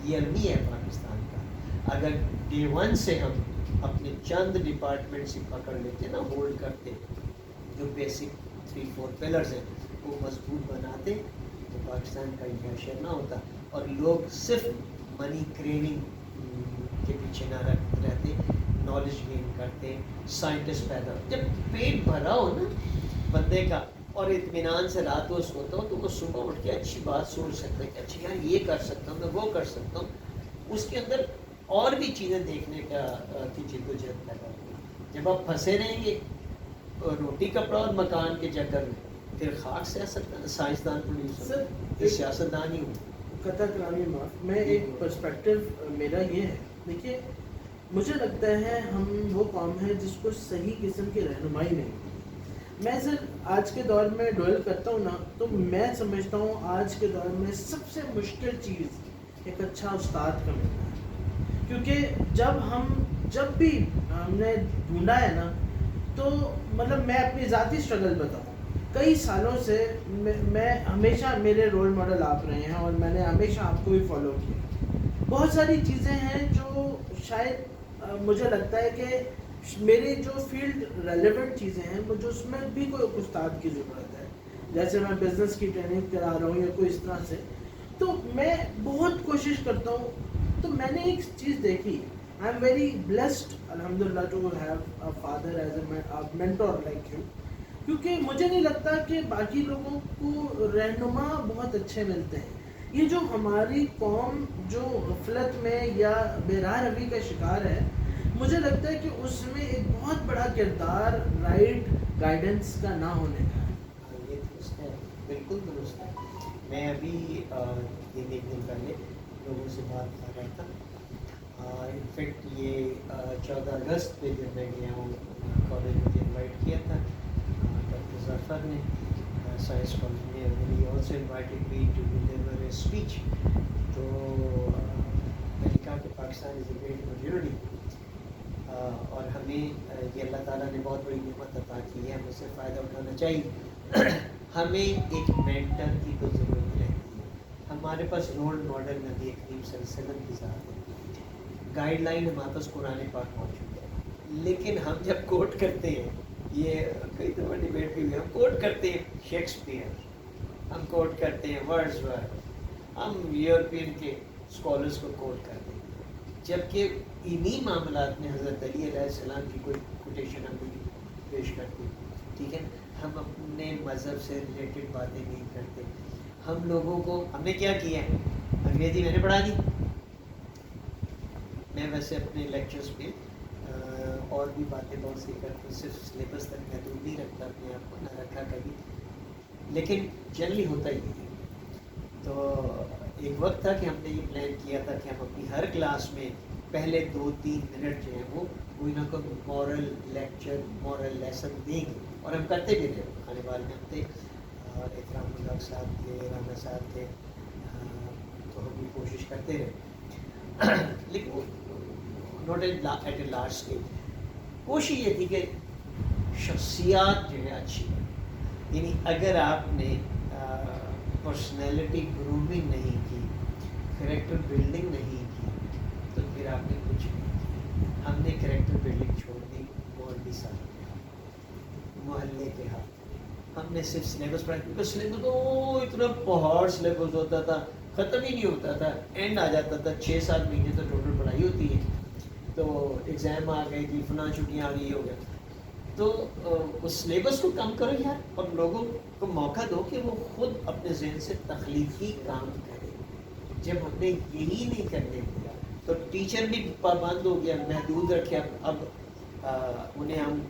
یہ نہیں ہے پاکستان کا. اگر ڈے ون سے ہم اپنے چند ڈپارٹمنٹ سے پکڑ لیتے نا, ہولڈ کرتے, جو بیسک 3-4 پلرز ہیں وہ مضبوط بناتے تو پاکستان کا یہ حشر نہ ہوتا اور لوگ صرف منی کریونگ کے پیچھے نہ رہتے, نالج گین کرتے, سائنٹسٹ پیدا ہو. جب پیٹ بھرا ہو نا بندے کا اور اطمینان سے رات کو سوتا ہوں تو وہ صبح اٹھ کے اچھی بات سوچ سکتا ہے کہ اچھا یار یہ کر سکتا ہوں, میں وہ کر سکتا ہوں. اس کے اندر اور بھی چیزیں دیکھنے کا کی جد و جہد پیدا ہوگی. جب آپ پھنسے رہیں گے روٹی کپڑا اور مکان کے چکر میں, پھر خاک سیاست سائنسدان پروڈیوسر سیاستدان ہی ہوں. قطع کلامی معاف, میں ایک پرسپیکٹو میرا یہ ہے. دیکھیے مجھے لگتا ہے ہم وہ قوم ہے جس کو صحیح قسم کی رہنمائی نہیں. میں سر آج کے دور میں ڈویل کرتا ہوں نا, تو میں سمجھتا ہوں آج کے دور میں سب سے مشکل چیز ایک اچھا استاد کا ملنا ہے. کیونکہ جب بھی ہم نے ڈھونڈا ہے نا, تو مطلب میں اپنی ذاتی اسٹرگل بتاؤں, کئی سالوں سے میں ہمیشہ میرے رول ماڈل آپ رہے ہیں اور میں نے ہمیشہ آپ کو بھی فالو کیا. بہت ساری چیزیں ہیں جو شاید مجھے لگتا ہے کہ میری جو فیلڈ ریلیونٹ چیزیں ہیں مجھے اس میں بھی کوئی استاد کی ضرورت ہے. جیسے میں بزنس کی ٹریننگ کرا رہا ہوں یا کوئی اس طرح سے, تو میں بہت کوشش کرتا ہوں. تو میں نے ایک چیز دیکھی, آئی ایم ویری بلیسڈ الحمدللہ to have a father as a mentor like you. کیونکہ مجھے نہیں لگتا کہ باقی لوگوں کو رہنما بہت اچھے ملتے ہیں. یہ جو ہماری قوم جو غفلت میں یا بے راہ روی کا شکار ہے, مجھے لگتا ہے کہ اس میں ایک بہت بڑا کردار رائٹ گائیڈنس کا نہ ہونے کا ہے. یہ درست ہے, بالکل درست ہے. میں ابھی 3 دن پہلے لوگوں سے بات کر رہا تھا. انفیکٹ یہ 14 اگست پہ جب میں گیا ہوں کالج مجھے انوائٹ کیا تھا ڈاکٹر ظفر نے سائنس کالج میں, and he also invited me to deliver a speech. تو میں نے کہا کہ پاکستان از اے گریٹ اپرچونٹی اور ہمیں یہ اللہ تعالیٰ نے بہت بڑی نعمت عطا کی ہے, ہمیں اس سے فائدہ اٹھانا چاہیے. ہمیں ایک مینٹر کی تو ضرورت رہتی ہے. ہمارے پاس رول ماڈل نبی کریم صلی اللہ علیہ وسلم کی ذات ہے, گائیڈ لائن ہمارے پاس قرآن پاک موجود ہے. لیکن ہم جب کوٹ کرتے ہیں, یہ کئی دفعہ ڈیبیٹ بھی ہوئی, ہم کوٹ کرتے ہیں شیکسپیئر, ہم کوٹ کرتے ہیں ورڈزورتھ, ہم یورپین کے اسکالرس کو کوٹ کرتے ہیں, جبکہ انہی معاملات میں حضرت علی علیہ السلام کی کوئی کوٹیشن ہم نہیں پیش کرتے. ٹھیک ہے, ہم اپنے مذہب سے ریلیٹڈ باتیں نہیں کرتے. ہم لوگوں کو ہم نے کیا کیا ہے, انگریزی میں نے پڑھا دی. میں ویسے اپنے لیکچرز پہ اور بھی باتیں بہت سی کرتا ہوں, صرف سلیبس تک محدود نہیں رکھتا اپنے آپ کو, نہ رکھا کبھی, لیکن جنرلی ہوتا ہی ہے. تو ایک وقت تھا کہ ہم نے یہ پلان کیا تھا کہ ہم اپنی ہر کلاس میں پہلے 2-3 منٹ جو ہیں وہ کوئی نہ کوئی مورل لیکچر مورل لیسن دیں گے، اور ہم کرتے بھی رہے. کھانے والے میں ہم تھے، اکرام الحق صاحب تھے، رانا صاحب تھے، تو ہم بھی کوشش کرتے رہے لیکن not at a large scale. کوشش یہ تھی کہ شخصیات جو ہے اچھی بنے. یعنی اگر آپ نے پرسنالٹی گرومنگ نہیں کی، کریکٹر بلڈنگ نہیں کی، تو پھر آپ نے کچھ نہیں کیا. ہم نے کریکٹر بلڈنگ چھوڑ دی مولوی صاحب کے ہاتھ، محلے کے ہاتھ. ہم نے صرف سلیبس پڑھا، کیونکہ سلیبس تو اتنا پہاڑ سلیبس ہوتا تھا، ختم ہی نہیں ہوتا تھا. اینڈ آ جاتا تھا 6-7 مہینے تو ٹوٹل پڑھائی ہوتی ہے. تو ایگزام آ گئی تھی، فلاں چھٹیاں آ گئی، ہو گیا. تو اس سلیبس کو کم کرو یار، اور لوگوں کو موقع دو کہ وہ خود اپنے ذہن سے تخلیقی کام کرے. جب ہم نے یہی نہیں کرنے دیا تو ٹیچر بھی پابند ہو گیا، محدود رکھے. اب انہیں ہم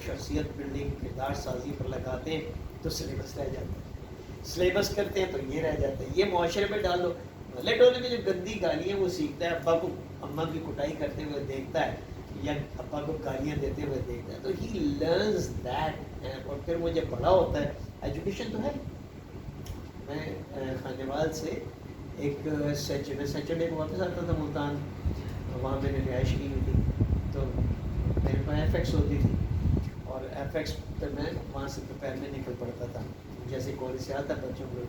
شخصیت بلڈنگ کردار سازی پر لگاتے ہیں تو سلیبس رہ جاتا ہے، سلیبس کرتے ہیں تو یہ رہ جاتا ہے. یہ معاشرے میں ڈال دو. محلے ٹولے میں جو گندی گالیاں وہ سیکھتا ہے، ابا کو اماں کی کٹائی کرتے ہوئے دیکھتا ہے یا ابا کو گالیاں دیتے ہوئے دیکھتا ہے، تو ہی لرنز دیٹ. اور پھر وہ جب بڑا ہوتا ہے، ایجوکیشن تو ہے. میں خانیوال سے ایک سیچرڈے کو واپس آتا تھا ملتان، وہاں میں نے رہائش کی ہوئی تھی. تو میرے پاس ایف ایکس ہوتی تھی، اور ایف ایکس پہ میں وہاں سے دوپہر میں نکل پڑتا تھا. جیسے کالج سے آتا بچوں کو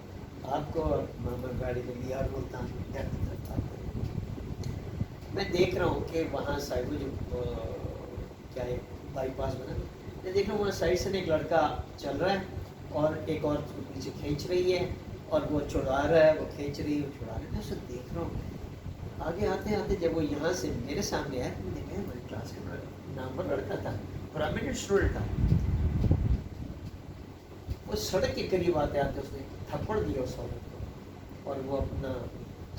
آپ کو ماما گاڑی میں لیا اور ملتان جاتا تھا. میں دیکھ رہا ہوں کہ وہاں سائڈ میں جو کیا ہے بائی پاس بنا، میں دیکھ رہا ہوں وہاں سائڈ سے ایک لڑکا چل رہا ہے اور ایک اور پیچھے کھینچ رہی ہے، اور وہ چھڑا رہا ہے، وہ کھینچ رہی ہے، وہ چھڑا رہا ہے. میں اسے دیکھ رہا ہوں. آگے آتے آتے جب وہ یہاں سے میرے سامنے آیا، میں نے کہا ہماری کلاس کا نامور لڑکا تھا، پرامننٹ اسٹوڈنٹ تھا. وہ سڑک کے قریب آتے آتے اس نے تھپڑ دیا اس عورت کو، اور وہ اپنا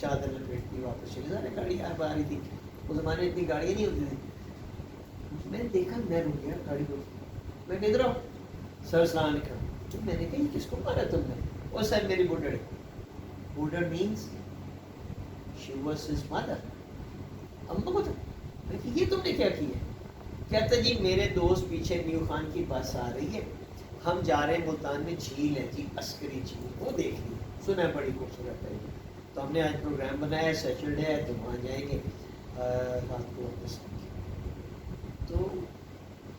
چادر لپیٹ دی واپس چلی. سارے گاڑی آ رہی تھی، اس زمانے میں اتنی گاڑیاں نہیں ہوتی تھی. میں نے دیکھا، میں رک گیا گاڑی کو. میں کدھر ہوں سر السلام علیکم. تو میں نے کہا یہ کس کو مارا تم نے؟ وہ سر میری بڈڑ. بڈڑ means she was his mother, اماں کو. میں کہ یہ تم نے کیا کیا؟ کہتا جی میرے دوست پیچھے میو خان کی بس آ رہی ہے، ہم جا رہے ہیں ملتان میں جھیل ہے جی، عسکری جھیل، وہ دیکھ لی، سنا ہے بڑی خوبصورت ہے. تو ہم نے آج پروگرام بنایا ہے، سیچرڈے ہے تو وہاں جائیں گے رات کو واپس. تو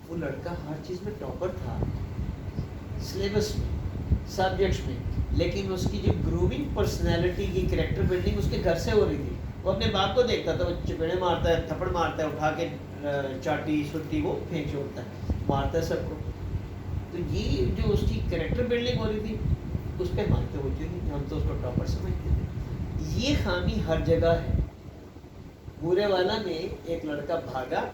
وہ لڑکا ہر چیز میں ٹاپر تھا، سلیبس میں، سبجیکٹس میں، لیکن اس کی جو گرومنگ پرسنالٹی کی کریکٹر بلڈنگ اس کے گھر سے ہو رہی تھی. وہ اپنے باپ کو دیکھتا تھا، وہ چپیڑے مارتا ہے، تھپڑ مارتا ہے، اٹھا کے چاٹی سٹی وہ پھینک چھوڑتا ہے، مارتا ہے سب کو. تو یہ جو اس کی کریکٹر بلڈنگ ہو رہی تھی اس پہ مانتے ہوتے نہیں، ہم تو اس کو ٹاپر سمجھتے تھے. یہ خامی ہر جگہ ہے. بورے والا میں ایک لڑکا بھاگا،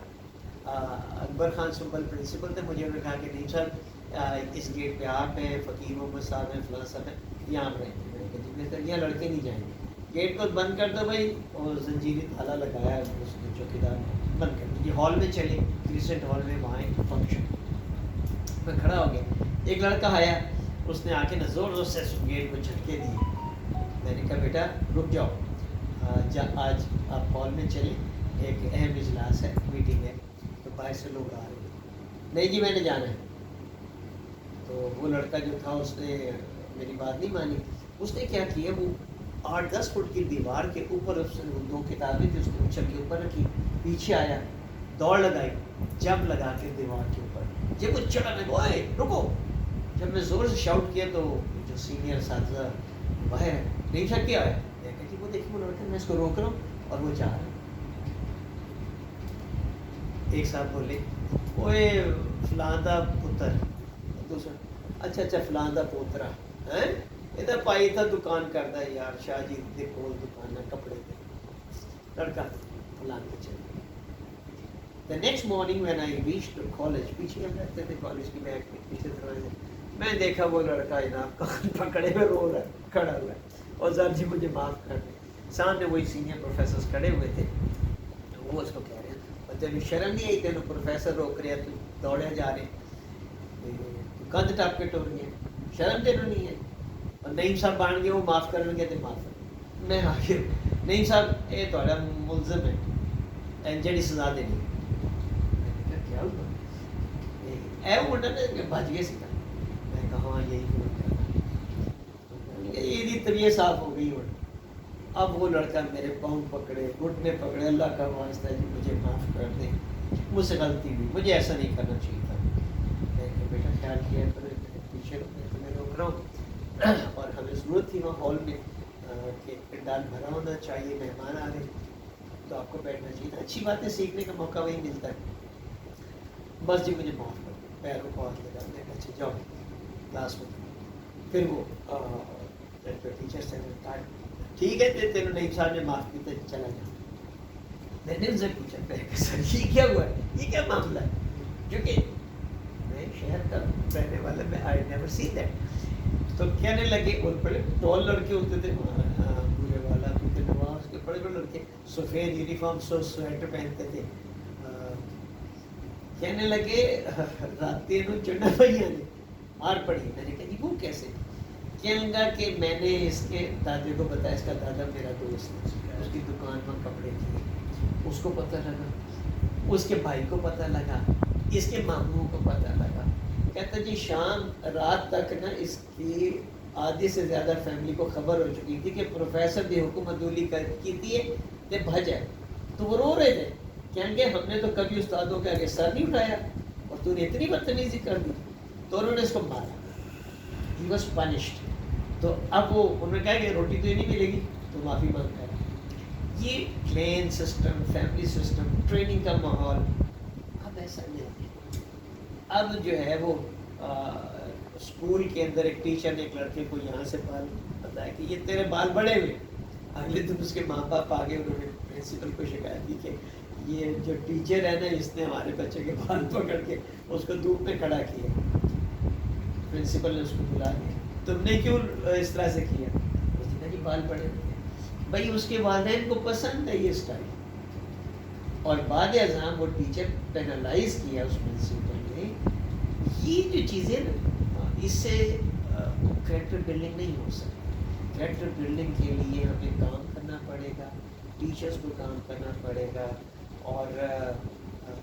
اکبر خان سنبل پرنسپل تھے، مجھے انہوں نے کہا کہ نہیں صاحب اس گیٹ پہ آپ ہیں، فقیر محمد صاحب ہیں، فلاں صاحب ہیں، یہاں آپ رہیں گے. میں نے کہا جی بہتر، یہاں لڑکے نہیں جائیں گے. گیٹ کو بند کر دو بھائی، اور زنجیری تالا لگایا اس نے چوکیدار، بند کر دو. یہ ہال میں چلے، کرسچنٹ ہال میں، وہاں ایک فنکشن. میں کھڑا ہو گیا، ایک لڑکا آیا، اس نے آ کے زور زور سے گیٹ کو جھٹکے دیے. میں نے کہا بیٹا رک جاؤ، آج آپ ہال میں چلیں، ایک اہم اجلاس ہے، میٹنگ ہے، تو باہر سے لوگ آ رہے ہیں. نہیں جی میں نے جانا ہے. تو وہ لڑکا جو تھا اس نے میری بات نہیں مانی. اس نے کیا کیا، وہ 8-10 فٹ کی دیوار کے اوپر اس نے 2 کتابیں تھی اس نے اچھل کے اوپر رکھی، پیچھے آیا، دوڑ لگائی، جب لگا کے دیوار کے اوپر. جب وہ چڑھا میں اوئے رکو. جب میں زور سے شاؤٹ کیا تو جو سینئر اساتذہ باہر ہے، نہیں شک کیا ہے، دیکھا کہ وہ دیکھیں وہ لڑکا، میں اس کو روک رہا ہوں اور وہ جا رہا ہے. ایک صاحب بولے اوئے فلاں دا پتر، دوسرا اچھا اچھا فلاں دا پوترا ہے، ادھر پائی تھا دکان کرتا ہے یار، شاہ جی دے کول دکان ہے کپڑے دے. لڑکا فلاں کے چل گیا. The next morning when I reached the college، پیچھے ہم رہتے تھے کالج کی بیگ میں پیچھے دروازے، میں دیکھا وہ لڑکا جناب کان پکڑے ہوئے رو رہا ہے، کھڑا ہوا ہے، اور سر جی مجھے معاف کر دیں. سامنے وہی سینئر پروفیسرز کھڑے ہوئے تھے، وہ اس کو کہہ رہے ہیں اور تینوں شرم نہیں آئی، تینوں پروفیسر روک رہے ہیں، تو دوڑے جا رہے ہیں، کندھ ٹاپ کے ٹور گئے، شرم تینوں نہیں ہے. اور نعیم صاحب بان گئے وہ معاف کریں گے تو معاف کر. میں آخر نہیں صاحب یہ تھوڑا ملزم ہے جڑی سزا دینی. میں نے کہا کیا ہوا؟ اے وہ منڈا نے بچ گئے سی. میں نے کہا ہاں یہی یہ طبیعت صاف ہو گئی. اور اب وہ لڑکا میرے پاؤں پکڑے گھٹنے پکڑے, اللہ کا واسطہ جی مجھے معاف کر دیں, مجھ سے غلطی ہوئی, مجھے ایسا نہیں کرنا چاہیے تھا. میں نے بیٹا خیال کیا پیچھے میں تمہیں روک رہا ہوں, اور ہمیں ضرورت تھی وہاں ہال میں کہ پنڈال بھرا ہونا چاہیے, مہمان آ رہے تو آپ کو بیٹھنا چاہیے تھا. اچھی بات ہے, سیکھنے کا موقع وہی ملتا ہے. بس جی مجھے معاف کر دو, پیروں کو ہاتھ لگا. میں کہا اچھا جاؤ کلاس میں. پھر وہ ٹیچر سے ٹھیک ہے تینوں نئی صاحب نے معاف کی تو چلا جاؤ. میں نے ان سے پوچھا میں کہ سر یہ کیا ہوا ہے, یہ کیا معاملہ ہے, کیونکہ میں شہر کا رہنے والا, میں آئی نیور سی دیٹ. تو کہنے لگے, اور بڑے ٹال لڑکے ہوتے تھے بورے والا کیونکہ نواز کے بڑے بڑے لڑکے سفید یونیفارم سویٹر پہنتے تھے. کہنے لگے رات تینوں چنڈا بھیا نے مار پڑی. میں نے کہا جی وہ کیسے؟ کہنے لگا کہ میں نے اس کے دادے کو بتایا, اس کا دادا میرا دوست ہے, اس کی دکان میں کپڑے کی, اس کو پتہ لگا, اس کے بھائی کو پتہ لگا, اس کے ماموں کو پتہ لگا. کہتا جی شام رات تک نا اس کی آدھی سے زیادہ فیملی کو خبر ہو چکی تھی کہ پروفیسر دی حکومت دولی کی تھی کہ بھج ہے. تو وہ رو رہے تھے, کہیں گے ہم نے تو کبھی استادوں کے آگے سر نہیں اٹھایا اور تو نے اتنی بدتمیزی کر دی. تو انہوں نے اس کو مارا, ہی واز پنشڈ. تو اب وہ انہوں نے کہا کہ روٹی تو ہی نہیں ملے گی, تو معافی مانگتا ہے. یہ clean system, family system, training کا ماحول اب ایسا نہیں ہے. اب جو ہے وہ اسکول کے اندر ایک ٹیچر نے ایک لڑکے کو یہاں سے بال بتایا کہ یہ تیرے بال بڑے ہوئے. اگلے دن اس کے ماں باپ آگے, انہوں نے پرنسپل کو شکایت کی کہ یہ جو ٹیچر ہے نا اس نے ہمارے بچے کے بال پکڑ کے اس کو دھوپ میں کھڑا کیا. پرنسپل نے اس کو بلا دیا, تم نے کیوں اس طرح سے کیا؟ اس نے کہا جی بال بڑے ہوئے. بھائی اس کے والدین کو پسند ہے یہ اسٹائل, اور بعد ازاں وہ ٹیچر پینالائز کیا اس پرنسپل نے. یہ جو چیزیں نا اس سے کریکٹر بلڈنگ نہیں ہو سکتی. کریکٹر بلڈنگ کے لیے ہمیں کام کرنا پڑے گا, ٹیچرز کو کام کرنا پڑے گا, اور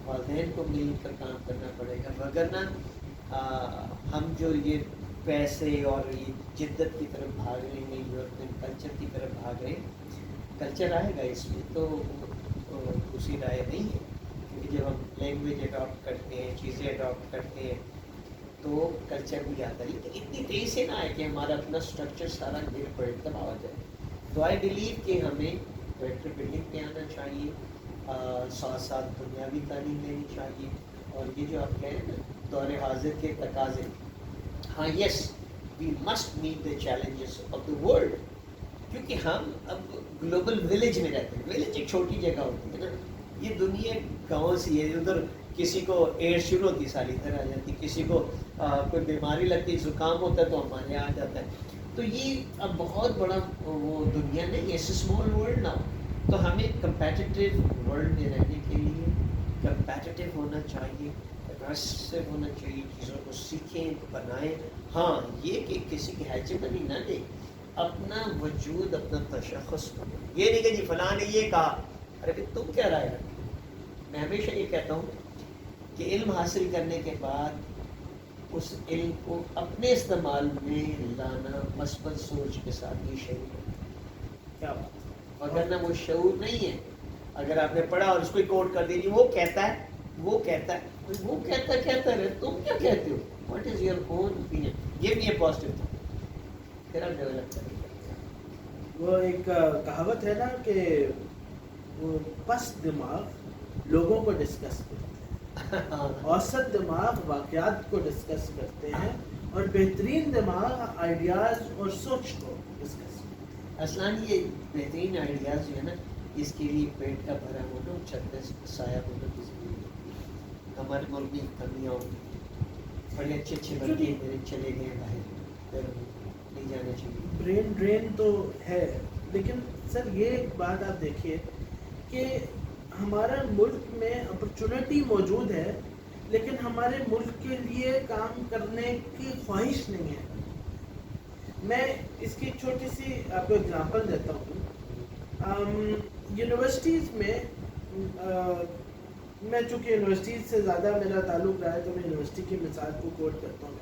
والدین کو مل کر کام کرنا پڑے گا. وگرنہ ہم جو یہ پیسے اور یہ جدت کی طرف بھاگ رہے ہیں, یورپین کلچر کی طرف بھاگ رہے ہیں, کلچر آئے گا اس میں تو اسی رائے نہیں ہے. کیونکہ جب ہم لینگویج اڈاپٹ کرتے ہیں, چیزیں اڈاپٹ کرتے ہیں, تو کلچر بھی آتا ہے. لیکن اتنی تیزی سے نہ ہے کہ ہمارا اپنا اسٹرکچر سارا گر پڑے, تباہ ہو جائے. تو آئی بلیو کہ ہمیں کریکٹر بلڈنگ پہ آنا چاہیے, ساتھ ساتھ دنیاوی تعلیم لینی چاہیے. اور یہ جو آپ کہہ رہے ہیں نا دور حاضر کے تقاضے, ہاں yes we must meet the challenges of the world. کیونکہ ہم اب گلوبل ولیج میں رہتے ہیں. ولیج ایک چھوٹی جگہ ہوتی ہے نا, یہ دنیا گاؤں سی ہے. ادھر کسی کو ایڈ شروع ہوتی ساری ادھر آ جاتی, کسی کو کوئی بیماری لگتی, زکام ہوتا ہے تو ہمارے یہاں آ جاتا ہے. تو یہ اب بہت بڑا وہ دنیا نہیں ہے, اسمال ورلڈ نہ. تو ہمیں کمپیٹیٹیو ورلڈ میں رہنے کے لیے کمپیٹیٹیو ہونا چاہیے, اگریسو ہونا چاہیے, چیزوں کو سیکھیں, بنائیں. ہاں یہ کہ کسی کی ہیجمنی نہ دے, اپنا وجود, اپنا تشخص بنائیں. یہ نہیں کہ جی فلاں نے یہ کہا, ارے کہ تم کیا رائے رکھتے. میں ہمیشہ یہ کہتا ہوں کہ علم حاصل کرنے کے بعد اس علم کو اپنے استعمال میں لانا مثبت سوچ کے ساتھ یہ شعور ہے. کیا بات, وگرنہ وہ شعور نہیں ہے. اگر آپ نے پڑھا اور اس کو کوٹ کر دیجیے, وہ کہتا ہے, وہ کہتا ہے, وہ کہتا رہے, تم کیا کہتے ہو, what is your own opinion, یہ بھی ہے پازیٹیو تھا, پھر آپ ڈیولپ کریں گے. وہ ایک کہاوت ہے نا کہ وہ پست دماغ لوگوں کو ڈسکس کرتے ہیں, اوسط دماغ واقعات کو ڈسکس کرتے ہیں, اور بہترین دماغ آئیڈیاز اور سوچ کو ڈسکس کرتے ہیں. اصلاً یہ بہترین آئیڈیاز جو ہے نا, اس کے لیے پیٹ کا بھرا ہونا, چھت پہ سایہ ہونا کی ضروری ہے. ہمارے ملک میں کمیاں ہوتی ہیں, بڑے اچھے اچھے بچے میرے چلے گئے باہر, پھر نہیں جانا چاہیے. برین ڈرین تو ہے, لیکن سر یہ ایک بات آپ دیکھیے کہ ہمارا ملک میں اپرچونٹی موجود ہے, لیکن ہمارے ملک کے لیے کام کرنے کی خواہش نہیں ہے. میں اس کی چھوٹی سی آپ کو اگزامپل دیتا ہوں. یونیورسٹیز میں میں چونکہ یونیورسٹیز سے زیادہ میرا تعلق رہا ہے تو میں یونیورسٹی کی مثال کو کوٹ کرتا ہوں.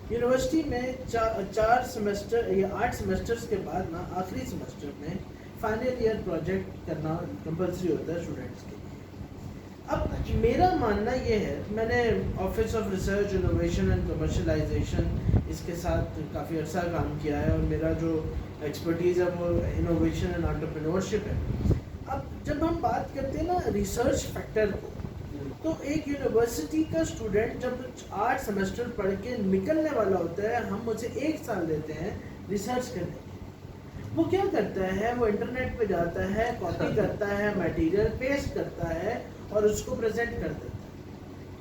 یونیورسٹی میں 4 سیمسٹر یا 8 سیمسٹرز کے بعد نا آخری سیمسٹر میں فائنل ایئر پروجیکٹ کرنا کمپلسری ہوتا ہے اسٹوڈنٹس کے لیے. اب میرا ماننا یہ ہے, میں نے office of research innovation and commercialization اس کے ساتھ کافی عرصہ کام کیا ہے, اور میرا جو ایکسپرٹیز ہے وہ انوویشن اینڈ انٹرپرینورشپ ہے. اب جب ہم بات کرتے ہیں نا ریسرچ فیکٹر کو, تو ایک یونیورسٹی کا اسٹوڈنٹ جب 8 سیمسٹر پڑھ کے نکلنے والا ہوتا ہے, ہم اسے 1 سال دیتے ہیں ریسرچ کرنے کے. وہ کیا کرتا ہے, وہ انٹرنیٹ پہ جاتا ہے, کاپی کرتا ہے, میٹیریل پیسٹ کرتا ہے اور اس کو پریزنٹ کر دیتا ہے.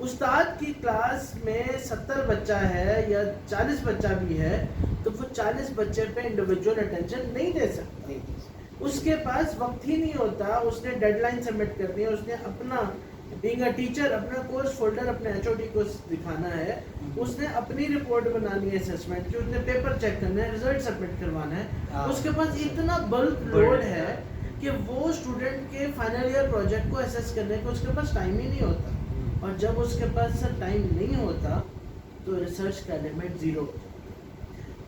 استاد کی کلاس میں 70 بچہ ہے یا 40 بچہ بھی ہے تو وہ 40 بچے پہ انڈیویجول اٹینشن نہیں دے سکتا. اس کے پاس وقت ہی نہیں ہوتا, اس نے ڈیڈ لائن سبمٹ کرنی ہے, اس نے اپنا بینگ اے ٹیچر اپنا کورس فولڈر اپنے ایچ او ڈی کو دکھانا ہے, اس نے اپنی رپورٹ بنانی ہے اسسمنٹ کی, اس نے پیپر چیک کرنا ہے, رزلٹ سبمٹ کروانا ہے. اس کے پاس اتنا بلک لوڈ ہے کہ وہ اسٹوڈنٹ کے فائنل ایئر پروجیکٹ کو اسیس کرنے کا اس کے پاس ٹائم ہی نہیں ہوتا. اور جب اس کے پاس سر ٹائم نہیں ہوتا تو ریسرچ کا ایلیمنٹ زیرو ہوتا.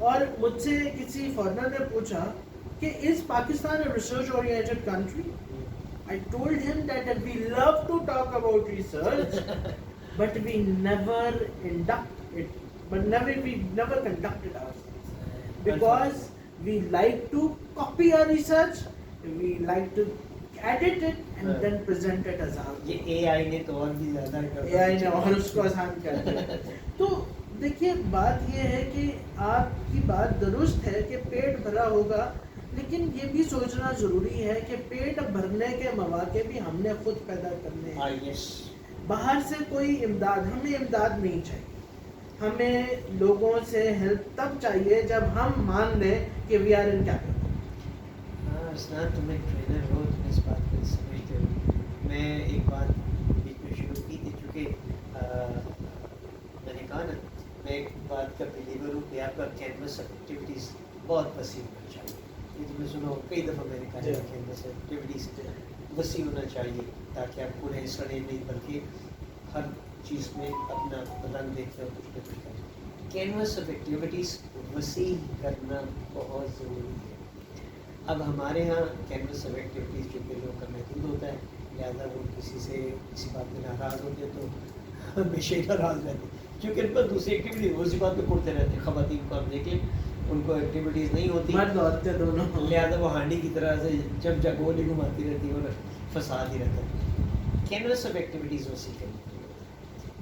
اور مجھ سے کسی فارنر نے پوچھا کہ is Pakistan a research oriented country. I told him that we love to talk about research, but we never induct it, we never conduct it ourselves, because we like to copy our research, we like to edit it and then present it as our. یہ اے آئی نے تو اور بھی زیادہ کر اے آئی نے اور اس کو آسان کر دیا. تو دیکھیے بات یہ ہے کہ آپ کی بات درست ہے کہ پیٹ بھرا ہوگا, لیکن یہ بھی سوچنا ضروری ہے کہ پیٹ بھرنے کے مواقع بھی ہم نے خود پیدا کرنے ہیں. باہر سے کوئی امداد, ہمیں امداد نہیں چاہیے, ہمیں لوگوں سے ہیلپ تب چاہیے جب ہم مان لیں کہ وی آر ان کیپیبل. تم ایک ٹرینر ہو, تم اس بات کو سمجھتے ہو. میں ایک بات بیچ میں شروع کی تھی, چونکہ میں نے کہا نا میں ایک بات کا بلیور ہوں کہ آپ کا کینوس ایکٹیویٹیز بہت وسیع ہونا چاہیے. یہ تم نے سنا ہو کئی دفعہ میں نے کہا ہے کینوس ایکٹیویٹیز وسیع ہونا چاہیے تاکہ آپ پورے سڑے نہیں بلکہ ہر چیز میں اپنا رنگ دیکھ کر کچھ نہ کچھ کریں. کینوس آف ایکٹیویٹیز وسیع کرنا بہت ضروری ہے. اب ہمارے ہاں کینوس آف ایکٹیویٹیز جو کہ لوگوں کا محدود ہوتا ہے, لہٰذا وہ کسی سے کسی بات میں ناراض ہوتے تو ہمیشہ ناراض رہتے, کیونکہ ان پر دوسری ایکٹیویٹی اسی بات پہ پڑتے رہتے ہیں. خواتین کو آپ دیکھ لیں, ان کو ایکٹیویٹیز نہیں ہوتی, مرد عورتیں دونوں, لہٰذا وہ ہانڈی کی طرح سے جب جب گولی گھماتی رہتی ہے اور فساد ہی رہتا ہے. کینوس آف ایکٹیویٹیز وہ سیکھیں,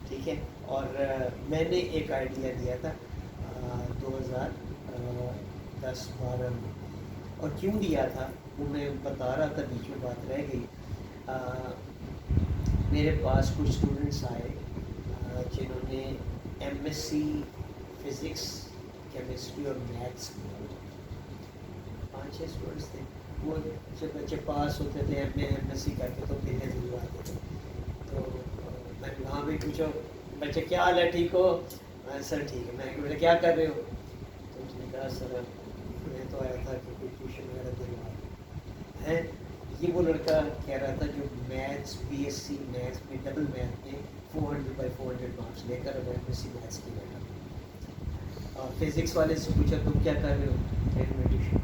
ٹھیک ہے. اور میں نے ایک آئیڈیا دیا تھا 2010-12 میں, اور کیوں دیا تھا وہ میں بتا رہا تھا, بیچ میں بات رہ گئی. میرے پاس کچھ اسٹوڈنٹس آئے جنہوں نے M S C physics, chemistry اور میتھس کیا. 5-6 اسٹوڈنٹس تھے. وہ جب بچے پاس ہوتے تھے ایم ایس سی کر کے تو ملنے ضرور آتے تھے. تو میں نے وہاں بھی پوچھا, بچے کیا حال ہے, ٹھیک ہو؟ سر ٹھیک ہے. میں نے کہا بیٹا کیا کر رہے ہو؟ تو اس نے کہا سر میں تو آیا تھا کہ کوئی ٹیوشن وغیرہ دلوا ہے. یہ وہ لڑکا کہہ رہا تھا جو maths B S C maths میں ڈبل میتھ میں 400/400 مارکس لے کر اب ایم ایس سی میتھس کی بیٹھا. اور فزکس والے سے پوچھا تم کیا کر رہے ہو؟ میں ٹیوشن.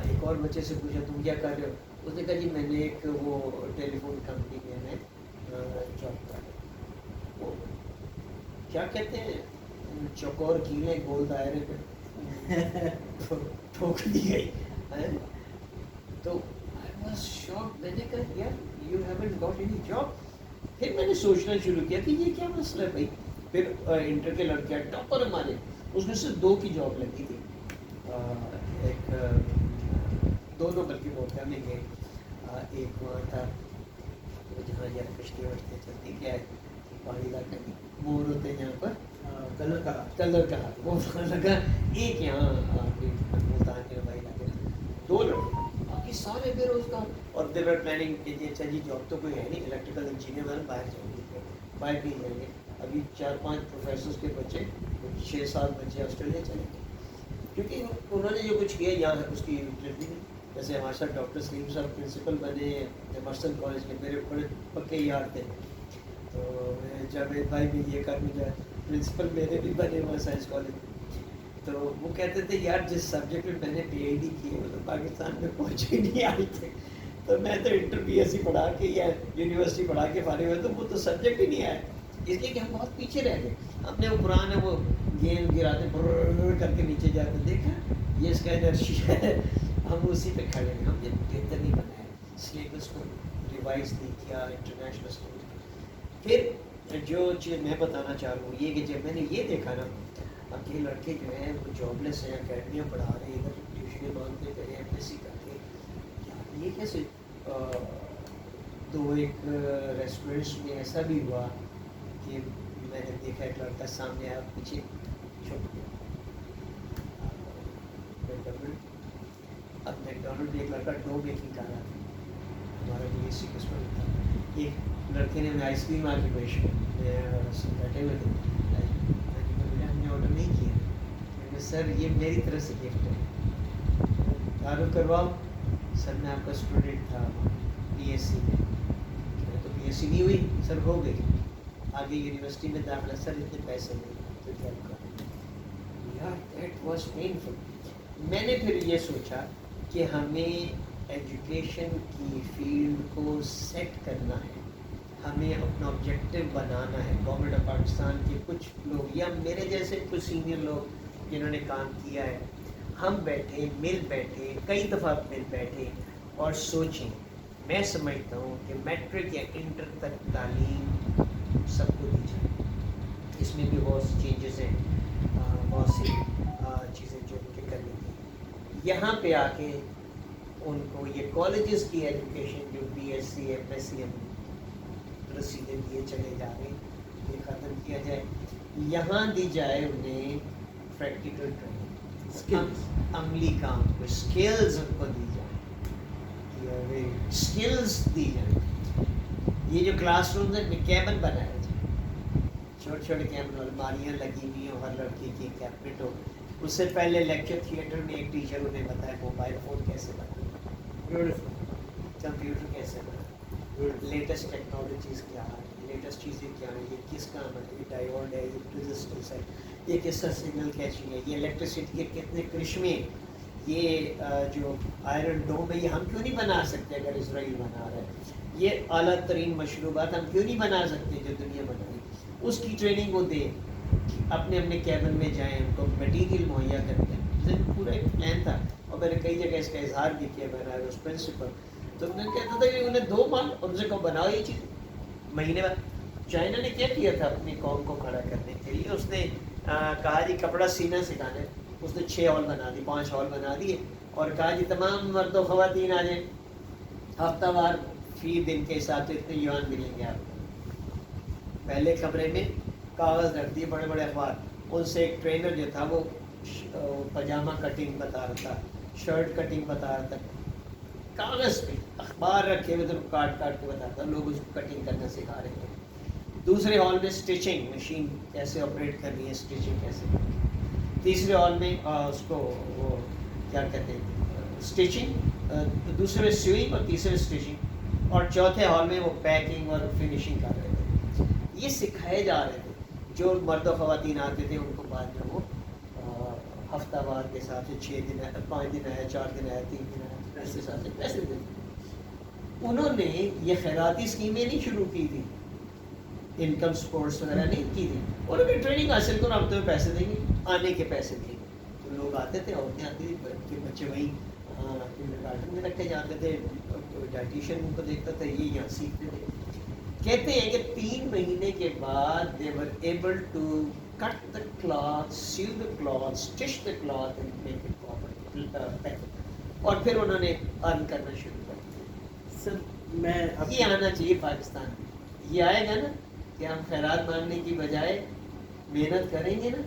ایک اور بچے سے پوچھا تم کیا کر رہے ہو؟ اس نے کہا جی میں نے ایک وہ ٹیلی فون کمپنی میں جاب کر رہا ہوں. وہ کیا کہتے ہیں, چوکور کیلیں گول دائرے پہ ٹھوک دی گئی. تو آئی واز شاک. میں نے کہا یار you haven't got any job. پھر میں نے سوچنا شروع کیا کہ یہ کیا مسئلہ ہے بھائی. پھر انٹر کے لڑکے ٹاپر ہمارے, اس میں سے 2 کی جاب لگی تھی. ایک 2 بلکہ بہت کم ہی گئے. ایک وہاں تھا جہاں یار کشتی وشتیں چلتی, کیا ہے پہاڑی علاقہ کی مور ہوتے ہیں یہاں پر, کلر کا وہ لگا. ایک یہاں ملتان کے بھائی علاقے 2 لڑکے, باقی سارے بے روزگار. اور دے آر پلاننگ کہ اچھا جی جاب تو کوئی ہے نہیں, الیکٹریکل انجینئر والے باہر جائیں گے, باہر نہیں جائیں گے. ابھی 4-5 پروفیسرس کے بچے, 6-7 بچے آسٹریلیا چلیں گے. کیونکہ انہوں نے جو کچھ کیا یہاں اس کی یوٹیلٹی نہیں. جیسے ہمارے ساتھ ڈاکٹر سلیم صاحب پرنسپل بنے ایمرسن کالج کے, میرے بڑے پکے یار تھے. تو جاوید بھائی بھی یہ کرنے جائے, پرنسپل میرے بھی بنے ہوا سائنس کالج. تو وہ کہتے تھے یار جس سبجیکٹ میں میں نے پی ایچ ڈی کی ہے وہ تو پاکستان میں پہنچے ہی نہیں آئے تھے. تو میں تو انٹر بی ایس سی پڑھا کے یا یونیورسٹی پڑھا کے فارغ ہوئے تو وہ تو سبجیکٹ ہی نہیں آئے, اس لیے کہ ہم بہت پیچھے رہ گئے. ہم نے وہ پرانے وہ گیند گراتے برر کر کے نیچے جاتے, دیکھا یہ اس کا انرجی ہے, ہم اسی پہ کھڑے ہیں. ہم نے بہتر نہیں بنایا, سلیبس کو ریوائز نہیں کیا, انٹرنیشنل اسکول. پھر جو چیز میں بتانا چاہ رہا ہوں یہ کہ جب میں نے یہ دیکھا نا, اب یہ لڑکے جو ہیں وہ جاب لیس ہیں, اکیڈمیاں پڑھا رہے ہیں, ادھر ٹیوشنیں مانگتے کریں, ایم ایس سی کر کے, یہ کیسے. تو ایک ریسٹورینٹس میں ایسا بھی ہوا کہ میں نے دیکھا ایک لڑکا سامنے آیا, پیچھے چھپ گیا. اب میکڈونلڈ میں ایک لڑکا ڈو میکنگ کر رہا تھا, ہمارا بی ایس سی قسم تھا. ایک لڑکے نے آئس کریم آ کے پیش کیا, بیٹھے ہوئے تھے, ہم نے آڈر نہیں کیا. میں نے سر یہ میری طرف سے گفٹ ہے, تعارف کرواؤ. سر میں آپ کا اسٹوڈنٹ تھا بی ایس سی میں. تو بی ایس سی نہیں ہوئی سر, ہو گئی, آگے یونیورسٹی میں داخلہ, سر اتنے پیسے نہیں تو کیا کریں. یار دیٹ واز پینفل. میں نے پھر یہ سوچا کہ ہمیں ایجوکیشن کی فیلڈ کو سیٹ کرنا ہے, ہمیں اپنا آبجیکٹیو بنانا ہے. گورنمنٹ آف پاکستان کے کچھ لوگ یا میرے جیسے کچھ سینئر لوگ جنہوں نے کام کیا ہے, ہم مل بیٹھے کئی دفعہ مل بیٹھے اور سوچیں. میں سمجھتا ہوں کہ میٹرک یا انٹر تک تعلیم سب کو دی جائے. اس میں بھی بہت سی چینجز ہیں, بہت سی چیزیں جو ان کے کرنی تھیں. یہاں پہ آ کے ان کو یہ کالجز کی ایجوکیشن جو B S C M S C رسیدیں دیے چلے جا رہے ہیں, یہ ختم کیا جائے. یہاں دی جائے انہیں پریکٹیکل ٹریننگ, عملی کام کو, اسکلز ان کو دی جائیں, اسکلز دی جائیں. یہ جو کلاس رومز ہیں میں کیبن بنایا جائے, چھوٹے چھوٹے کیبن, الماریاں لگی ہوئی ہوں, ہر لڑکی کی ایک کیبنٹ ہو. اس سے پہلے لیکچر تھیٹر میں ایک ٹیچر انہیں بتایا موبائل فون کیسے بنانا, کمپیوٹر کیسے بنانا, لیٹسٹ ٹیکنالوجیز کیا ہے, لیٹسٹ چیزیں کیا ہیں, یہ کس کام ہے, یہ ڈائیورڈ ہے, یہ ریزسٹنس ہے, یہ کس کا سگنل کیچنگ ہے, یہ الیکٹریسٹی کے کتنے کرشمے, یہ جو آئرن ڈوم ہے یہ ہم کیوں نہیں بنا سکتے اگر اسرائیل بنا رہا ہے, یہ اعلیٰ ترین مشروبات ہم کیوں نہیں بنا سکتے جو دنیا بنا رہی. اس کی ٹریننگ وہ دے, اپنے اپنے کیبن میں جائیں, ان کو مٹیریل مہیا کرتے ہیں. پورا ایک پلان تھا اور میں نے کئی جگہ اس کا اظہار بھی کیا, میں نے اس پرنسپل. تو میں کہتا تھا کہ انہیں 2 مال ان سے کو بناؤ یہ چیز. مہینے بعد چائنا نے کیا کیا تھا اپنی قوم کو کھڑا کرنے کے لیے, اس نے کہا جی کپڑا سینا سکھانا ہے, اس نے 6 ہال بنا دی, 5 ہال بنا دیے اور کہا جی تمام مرد و خواتین آ جائیں, ہفتہ وار فی دن کے حساب سے اتنے یوان ملیں گے آپ کو. پہلے کمرے میں کاغذ رکھ دیے بڑے بڑے اخبار, ان سے ایک ٹرینر جو تھا وہ پاجامہ کٹنگ بتا رہا تھا, شرٹ کٹنگ بتا رہا تھا, کاغذ پہ اخبار رکھے ہوئے تو کاٹ کاٹ کے بتاتا تھا, لوگ اس کو کٹنگ کرنا سکھا رہے تھے. دوسرے ہال میں اسٹیچنگ مشین کیسے آپریٹ کرنی ہے, اسٹیچنگ کیسے کرنی ہے. تیسرے ہال میں اس کو وہ کیا کہتے ہیں اسٹیچنگ, دوسرے سوئنگ اور تیسرے اسٹیچنگ, اور چوتھے ہال میں وہ پیکنگ اور فنیشنگ کر رہے تھے. یہ سکھائے جا رہے تھے. جو مرد و خواتین آتے تھے ان کو بعد میں وہ ہفتہ وار کے حساب سے 6 دن ہے, 5 دن ہے, 4 دن ہے, 3 دن ہے, اس حساب سے پیسے دیتے. انہوں نے یہ خیراتی اسکیمیں نہیں شروع کی تھی, انکم سپورٹس وغیرہ نہیں کی تھی. انہوں نے ٹریننگ حاصل کرو, آپ تمہیں پیسے دیں گے, آنے کے پیسے دیں گے. تو لوگ آتے تھے, عورتیں آتی تھیں, بچے وہیں گارڈن میں رکھے جاتے تھے, ڈائٹیشین ان کو دیکھتا تھا, یہ یہاں سیکھتے تھے. کہتے ہیں کہ 3 مہینے کے بعد they were able to cut the cloth, sew the cloth, stitch the cloth and make it proper. اور پھر انہوں نے ارن کرنا شروع کر دیا. سر میں یہ آنا چاہیے پاکستان میں. یہ آئے گا نا کہ ہم خیرات مانگنے کی بجائے محنت کریں گے نا,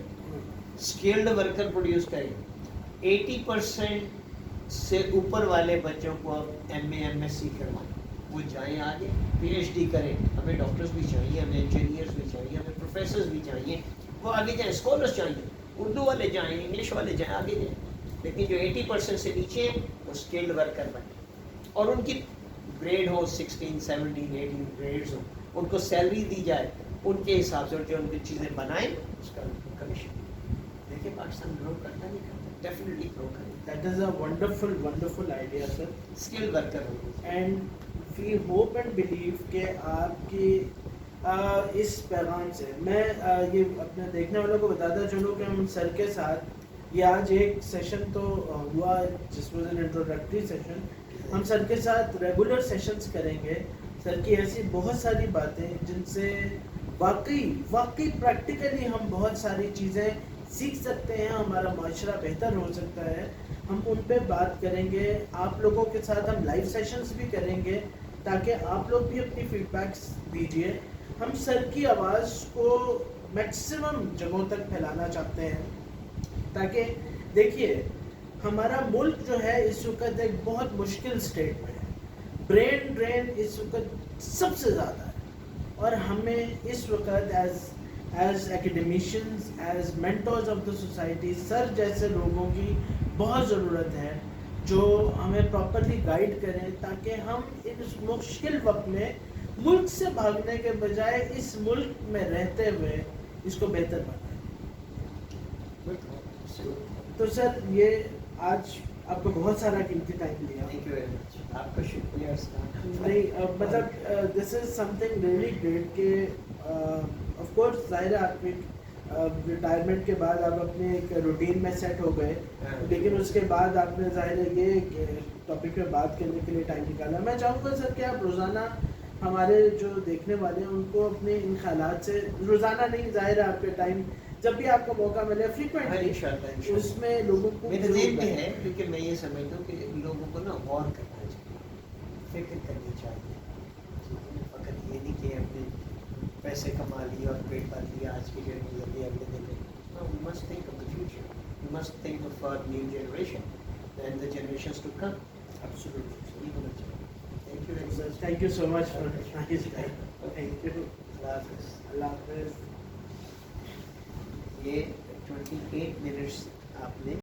اسکلڈ ورکر پروڈیوس کریں. 80% سے اوپر والے بچوں کو اب M A M S C کروائیں, وہ جائیں آگے پی ایچ ڈی کریں. ہمیں ڈاکٹرز بھی چاہیے, ہمیں انجینئرز بھی چاہیے, ہمیں پروفیسرز بھی چاہیے, وہ آگے جائیں, اسکالرز چاہیے, اردو والے جائیں, انگلش والے جائیں, آگے جائیں. لیکن جو 80% سے نیچے ہیں وہ اسکلڈ ورکر بنے اور ان کی گریڈ ہو 16 17 18 گریڈز ہوں, ان کو سیلری دی جائے ان کے حساب سے, اور جو ان کی چیزیں بنائیں اس کا کمیشن. دیکھیں پاکستان گرو کرتا نہیں کرتا, ڈیفینیٹلی گرو کرے. That is a wonderful, wonderful idea, sir. Skill worker ہوں. And we hope and believe کہ آپ کی اس پیغام سے میں یہ اپنے دیکھنے والوں کو بتاتا چلوں کہ ہم سر کے ساتھ یہ آج ایک سیشن تو ہوا جس میں انٹروڈکٹری سیشن, ہم سر کے ساتھ ریگولر سیشنز کریں گے. سر کی ایسی بہت ساری باتیں جن سے واقعی پریکٹیکلی ہم بہت ساری چیزیں سیکھ سکتے ہیں, ہمارا معاشرہ بہتر ہو سکتا ہے. ہم ان پہ بات کریں گے. آپ لوگوں کے ساتھ ہم لائیو سیشنز بھی کریں گے تاکہ آپ لوگ بھی اپنی فیڈ بیکس دیجیے. ہم سر کی آواز کو میکسیمم جگہوں تک پھیلانا چاہتے ہیں تاکہ دیکھیے ہمارا ملک جو ہے اس وقت ایک بہت مشکل سٹیٹ میں ہے. برین ڈرین اس وقت سب سے زیادہ ہے اور ہمیں اس وقت as academicians, as mentors of the society sir جیسے لوگوں کی بہت ضرورت ہے جو ہمیں پراپرلی گائیڈ کریں تاکہ ہم اس مشکل وقت میں ملک سے بھاگنے کے بجائے اس ملک میں رہتے ہوئے اس کو بہتر بنائیں. تو سر یہ آج آپ کو بہت سارا قیمتی ٹائم دیا. تھینک یو ویری مچ. آپ کا شکریہ. نہیں مطلب دس از سم تھنگ ریئلی گریٹ کہ آف کورس ظاہر ہے آپ ریٹائرمنٹ کے بعد آپ اپنے ایک روٹین میں سیٹ ہو گئے, لیکن اس کے بعد آپ نے ظاہر ہے یہ ٹاپک پہ بات کرنے کے لیے ٹائم نکالا. میں چاہوں گا سر کہ آپ روزانہ ہمارے جو دیکھنے والے ہیں ان کو اپنے ان خیالات سے, روزانہ نہیں ظاہر ہے آپ کے ٹائم جب بھی آپ کو موقع ملے فریکوینٹلی اس میں لوگوں کو میرے ذہن میں ہے, کیونکہ میں یہ سمجھتا ہوں کہ لوگوں کو نا غور کرنا چاہیے, فکر کرنی چاہیے. فقط یہ نہیں کہ اپنے پیسے کما لیے اور پیٹ پال لیا آج کی ڈیٹ میں جلدی اگلے دن میں. We must think of the future, we must think of our new generation and the generations to come. Absolutely یہ ہونا چاہیے. Thank you very much. Thank you so much for nice time. Thank you. اللہ حافظ. اللہ حافظ. یہ 28 منٹس آپ نے